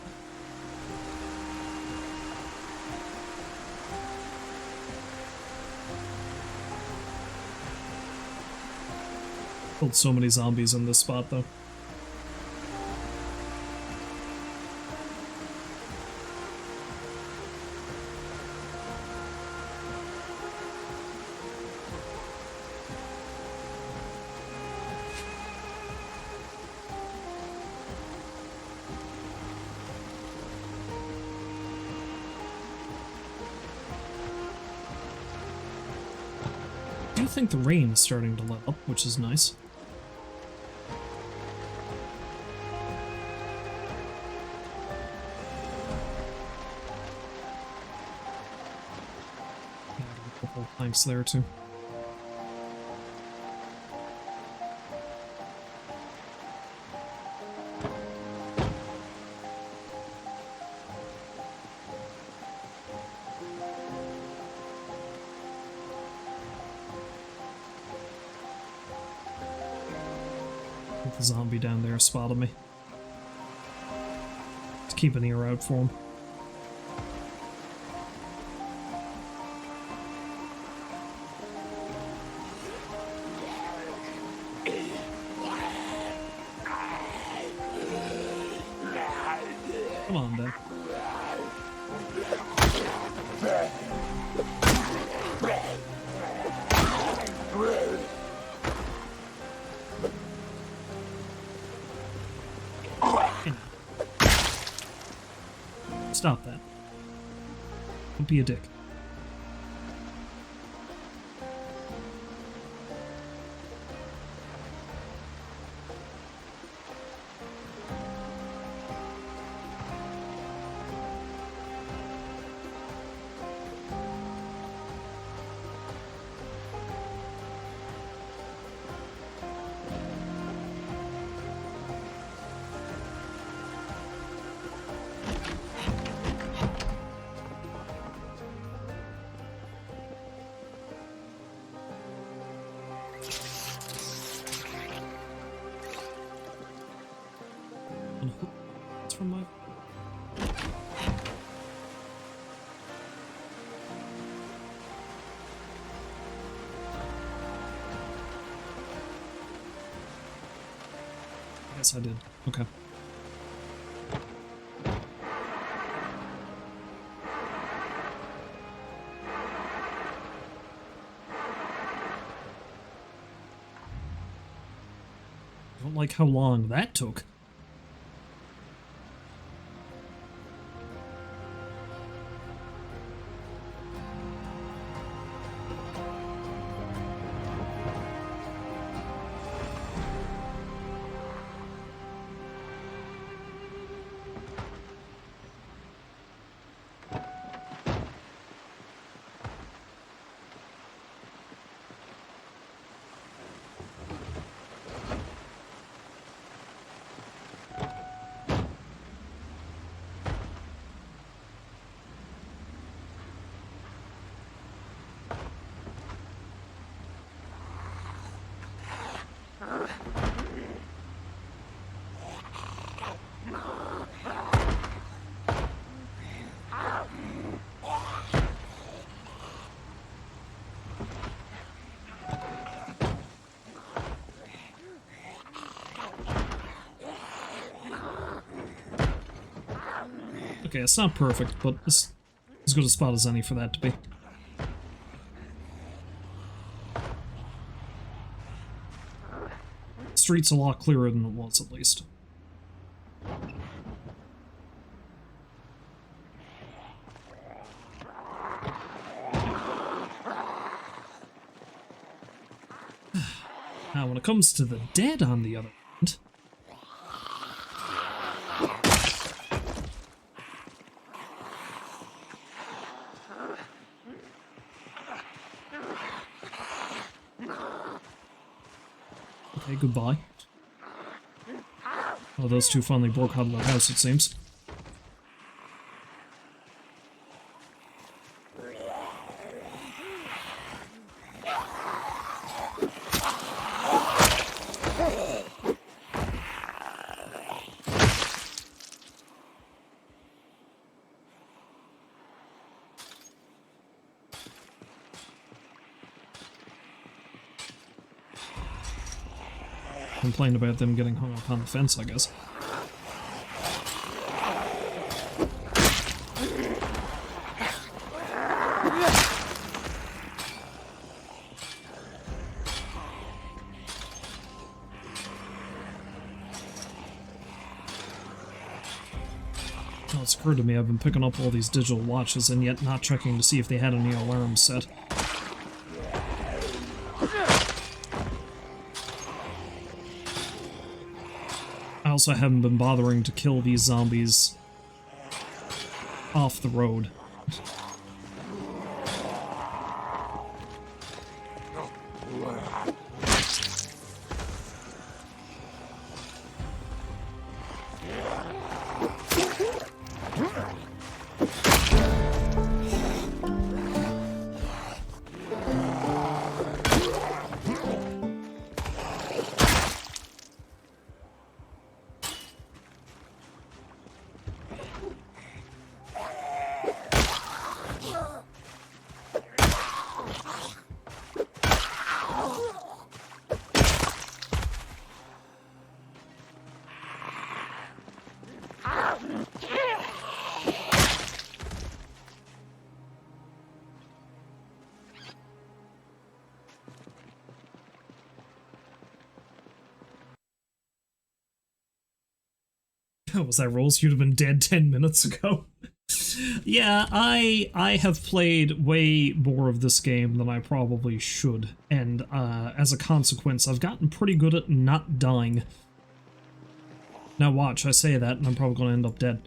Killed so many zombies in this spot, though. I do think the rain is starting to let up, which is nice. Planks there too. The zombie down there spotted me. Let's keep an ear out for him. Come on, Ben. Stop that. Don't be a dick. Yes, I did. Okay. Don't like how long that took. Okay, it's not perfect, but it's as good a spot as any for that to be. The street's a lot clearer than it was, at least. Now, when it comes to the dead, on the other hand... Okay, goodbye. Oh, those two finally broke out of their house, it seems. Complained about them getting hung up on the fence, I guess. Well, it's occurred to me I've been picking up all these digital watches and yet not checking to see if they had any alarms set. I also haven't been bothering to kill these zombies off the road. Was that rolls? You'd have been dead 10 minutes ago. Yeah, I have played way more of this game than I probably should, and as a consequence, I've gotten pretty good at not dying. Now watch, I say that, and I'm probably going to end up dead.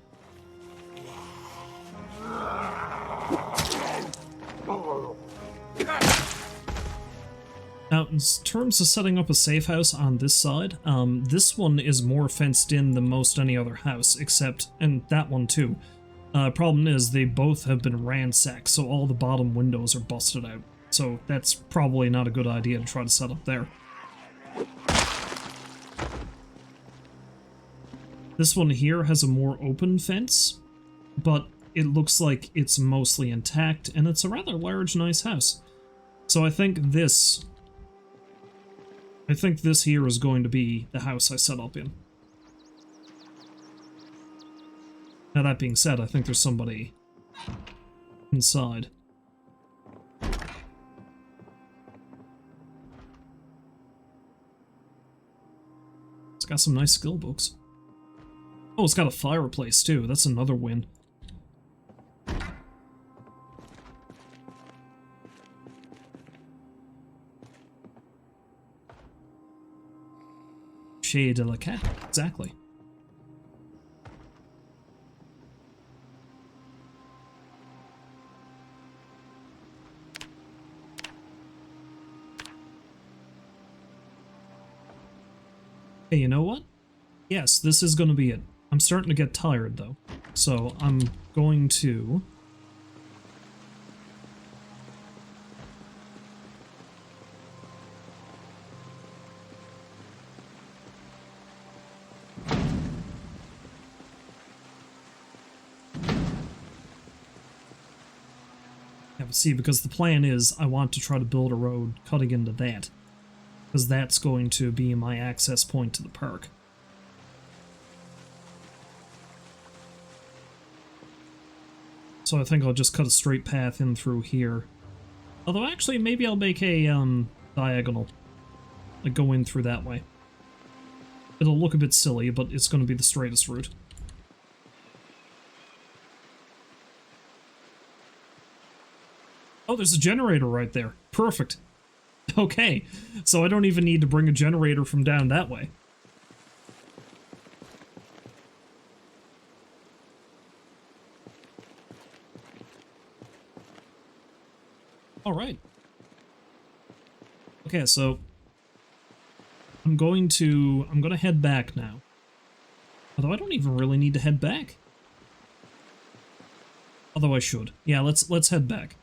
Now, in terms of setting up a safe house on this side, this one is more fenced in than most any other house, except, and that one too. Problem is, they both have been ransacked, so all the bottom windows are busted out. So that's probably not a good idea to try to set up there. This one here has a more open fence, but it looks like it's mostly intact, and it's a rather large, nice house. So I think this here is going to be the house I set up in. Now that being said, I think there's somebody inside. It's got some nice skill books. Oh, it's got a fireplace too. That's another win. Chez de la cat, exactly. Hey, you know what? Yes, this is going to be it. I'm starting to get tired, though. So I'm going to... Yeah, but see, because the plan is I want to try to build a road cutting into that. Because that's going to be my access point to the park. So I think I'll just cut a straight path in through here. Although actually, maybe I'll make a diagonal. Like go in through that way. It'll look a bit silly, but it's going to be the straightest route. Oh, there's a generator right there. Perfect. Okay, so I don't even need to bring a generator from down that way. All right. Okay, so I'm going to head back now. Although I don't even really need to head back. Although I should. Yeah, let's head back.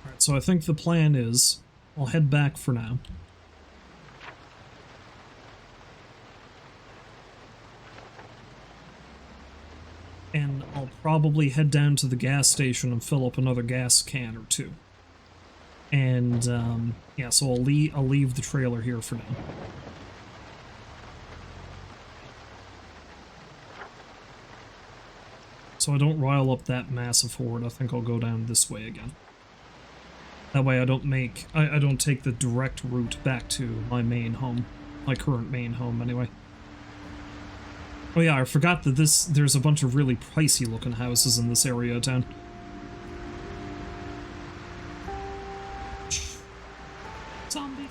Alright, so I think the plan is I'll head back for now. And I'll probably head down to the gas station and fill up another gas can or two. And, yeah, so I'll leave the trailer here for now. So I don't rile up that massive horde, I think I'll go down this way again. That way I don't take the direct route back to my main home. My current main home, anyway. Oh yeah, I forgot that there's a bunch of really pricey looking houses in this area of town. Zombie.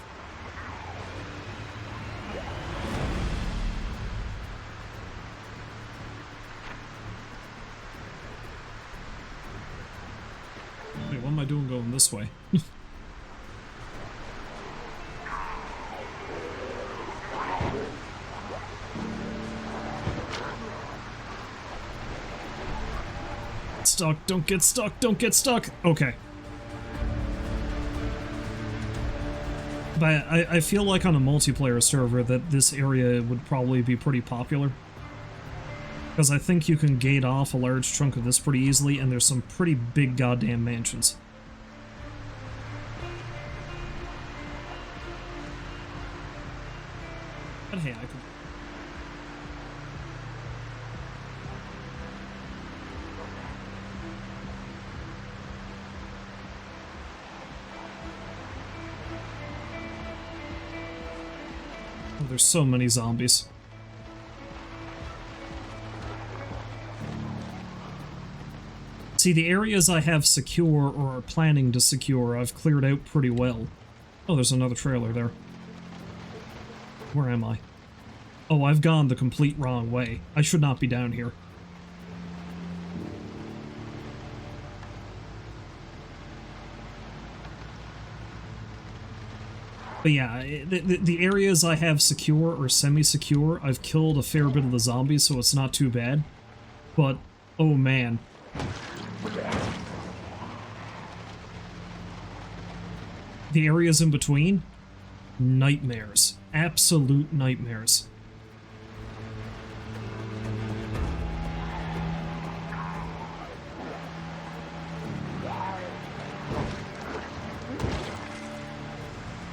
Wait, what am I doing going this way? Stuck, don't get stuck, don't get stuck! Okay. But I feel like on a multiplayer server that this area would probably be pretty popular. Because I think you can gate off a large chunk of this pretty easily, and there's some pretty big goddamn mansions. But hey, I could... There's so many zombies. See, the areas I have secure or are planning to secure, I've cleared out pretty well. Oh, there's another trailer there. Where am I? Oh, I've gone the complete wrong way. I should not be down here. But yeah, the areas I have secure or semi-secure, I've killed a fair bit of the zombies, so it's not too bad. But, oh man. The areas in between? Nightmares. Absolute nightmares.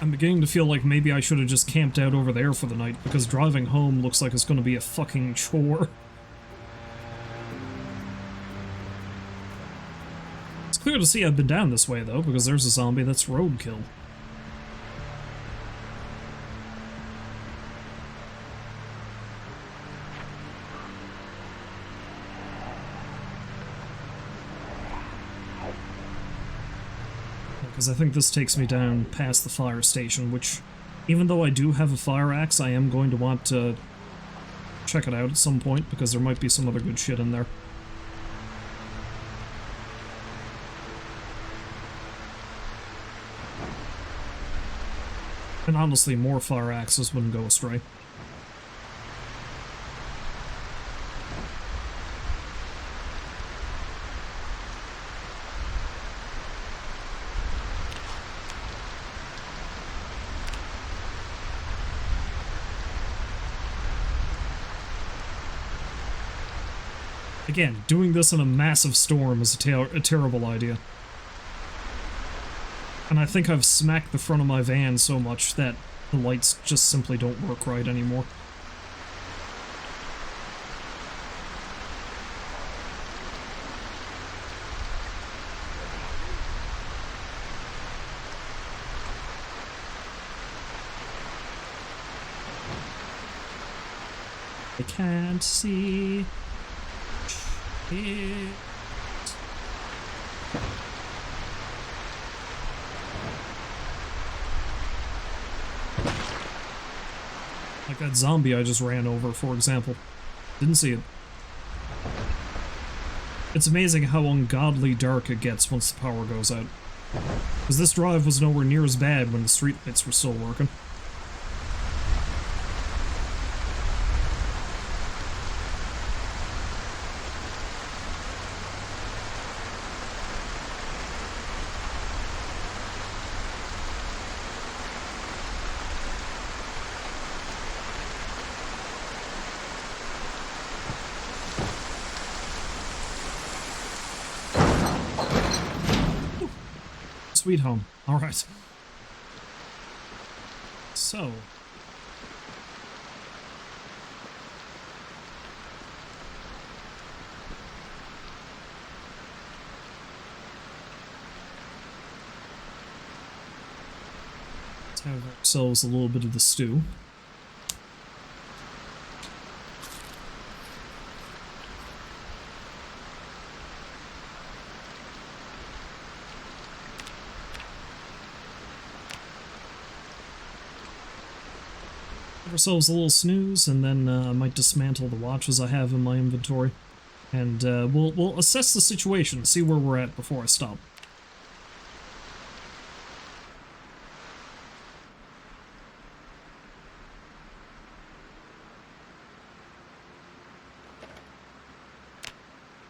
I'm beginning to feel like maybe I should have just camped out over there for the night, because driving home looks like it's going to be a fucking chore. It's clear to see I've been down this way, though, because there's a zombie that's roadkill. Because I think this takes me down past the fire station, which, even though I do have a fire axe, I am going to want to check it out at some point, because there might be some other good shit in there. And honestly, more fire axes wouldn't go astray. Again, doing this in a massive storm is a terrible idea. And I think I've smacked the front of my van so much that the lights just simply don't work right anymore. I can't see it. Like that zombie I just ran over, for example. Didn't see it. It's amazing how ungodly dark it gets once the power goes out. Because this drive was nowhere near as bad when the streetlights were still working. Sweet home. Alright. So. Let's have ourselves a little bit of the stew. Ourselves a little snooze, and then I might dismantle the watches I have in my inventory, and we'll assess the situation, see where we're at before I stop.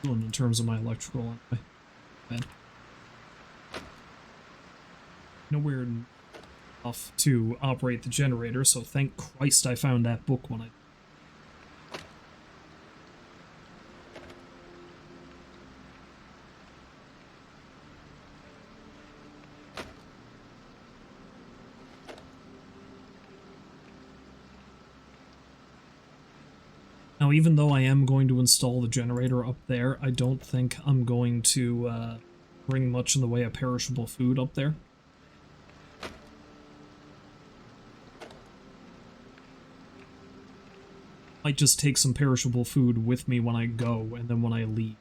In terms of my electrical, anyway. Nowhere enough to operate the generator, so thank Christ I found that book when I... Now, even though I am going to install the generator up there, I don't think I'm going to bring much in the way of perishable food up there. Might just take some perishable food with me when I go, and then when I leave,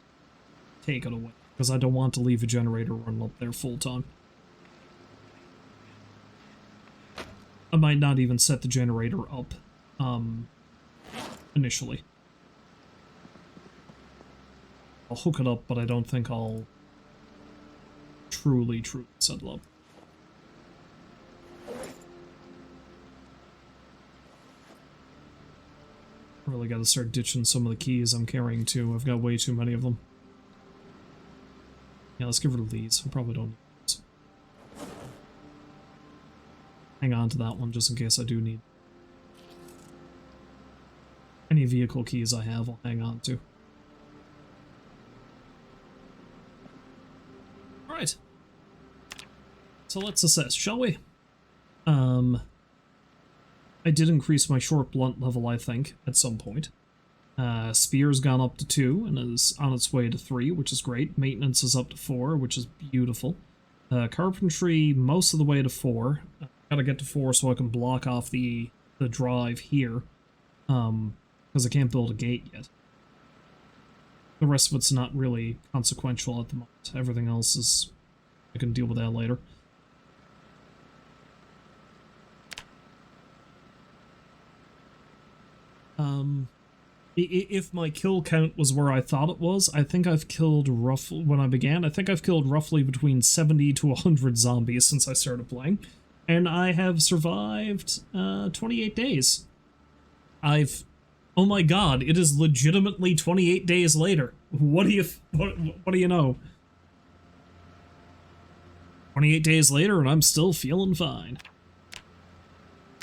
take it away. Because I don't want to leave a generator running up there full time. I might not even set the generator up, initially. I'll hook it up, but I don't think I'll truly set it up. Really gotta start ditching some of the keys I'm carrying too. I've got way too many of them. Yeah, let's get rid of these. I probably don't need these. Hang on to that one just in case I do need. Any vehicle keys I have, I'll hang on to. Alright. So let's assess, shall we? Um, I did increase my short blunt level, I think, at some point. Spear's gone up to 2 and is on its way to 3, which is great. Maintenance is up to 4, which is beautiful. Carpentry, most of the way to 4. Gotta get to 4 so I can block off the drive here. Because I can't build a gate yet. The rest of it's not really consequential at the moment. Everything else is... I can deal with that later. If my kill count was where I thought it was, I think I've killed roughly... When I began, I think I've killed roughly between 70 to 100 zombies since I started playing. And I have survived 28 days. Oh my god, it is legitimately 28 days later. What do you know? 28 days later and I'm still feeling fine.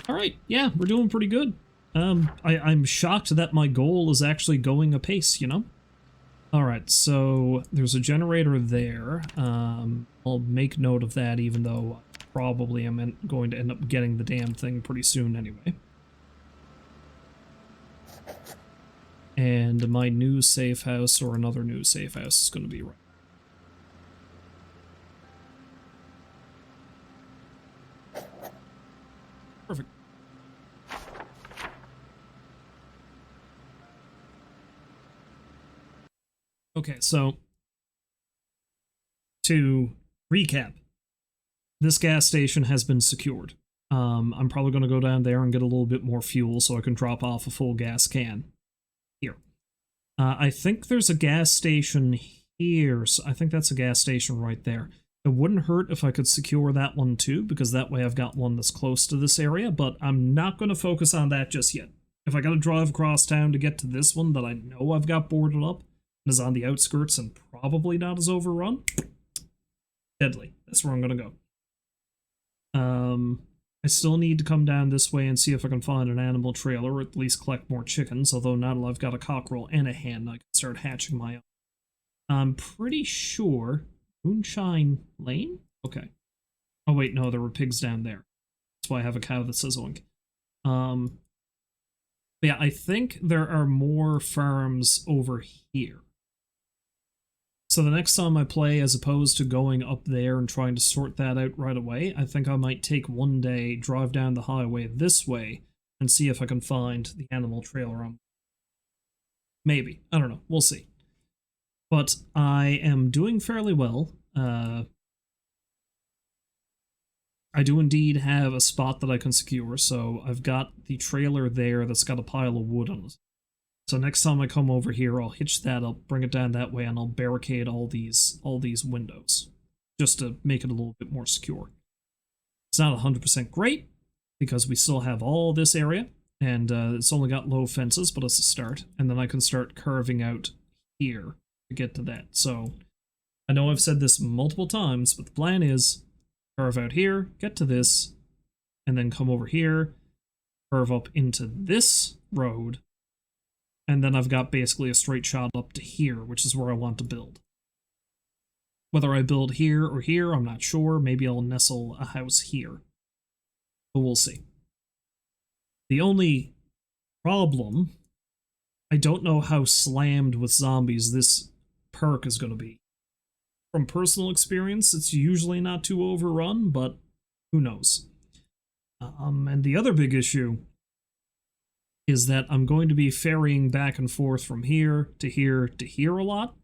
Alright, yeah, we're doing pretty good. I'm shocked that my goal is actually going apace, you know? Alright, so there's a generator there. I'll make note of that even though probably I'm going to end up getting the damn thing pretty soon anyway. And my new safe house or another new safe house is going to be right. Perfect. Okay, so to recap, this gas station has been secured. I'm probably going to go down there and get a little bit more fuel so I can drop off a full gas can. Here. I think there's a gas station here, so I think that's a gas station right there. It wouldn't hurt if I could secure that one too, because that way I've got one that's close to this area, but I'm not going to focus on that just yet. If I gotta drive across town to get to this one that I know I've got boarded up, and is on the outskirts and probably not as overrun, deadly. That's where I'm gonna go. I still need to come down this way and see if I can find an animal trailer, or at least collect more chickens, although now that I've got a cockerel and a hen, I can start hatching my own. I'm pretty sure... Moonshine Lane? Okay. Oh wait, no, there were pigs down there. That's why I have a cow that says oink. Yeah, I think there are more farms over here. So the next time I play, as opposed to going up there and trying to sort that out right away, I think I might take one day, drive down the highway this way, and see if I can find the animal trailer on. Maybe. I don't know. We'll see. But I am doing fairly well. I do indeed have a spot that I can secure, so I've got the trailer there that's got a pile of wood on it. So next time I come over here, I'll hitch that up, bring it down that way, and I'll barricade all these windows, just to make it a little bit more secure. It's not 100% great, because we still have all this area, and it's only got low fences, but it's a start, and then I can start carving out here to get to that. So I know I've said this multiple times, but the plan is carve out here, get to this, and then come over here, curve up into this road, and then I've got basically a straight shot up to here, which is where I want to build. Whether I build here or here, I'm not sure. Maybe I'll nestle a house here. But we'll see. The only problem, I don't know how slammed with zombies this perk is going to be. From personal experience, it's usually not too overrun, but who knows. And the other big issue is that I'm going to be ferrying back and forth from here to here to here a lot.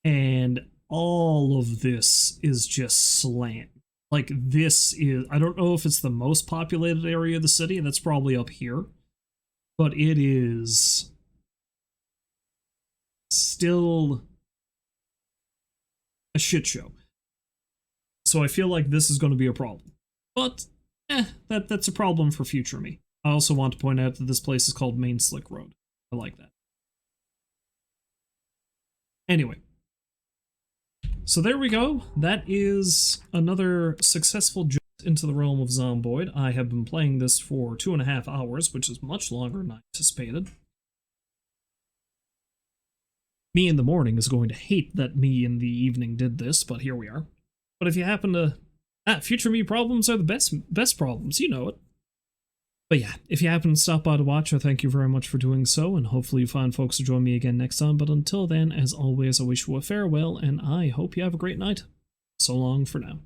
And all of this is just slammed. Like, this is... I don't know if it's the most populated area of the city, that's probably up here. But it is... still... a shit show. So I feel like this is going to be a problem. But, that's a problem for future me. I also want to point out that this place is called Main Slick Road. I like that. Anyway. So there we go. That is another successful jump into the realm of Zomboid. I have been playing this for 2.5 hours, which is much longer than I anticipated. Me in the morning is going to hate that me in the evening did this, but here we are. But if you happen to Future me problems are the best problems, you know it. But yeah, if you happen to stop by to watch, I thank you very much for doing so, and hopefully you find folks to join me again next time. But until then, as always, I wish you a farewell, and I hope you have a great night. So long for now.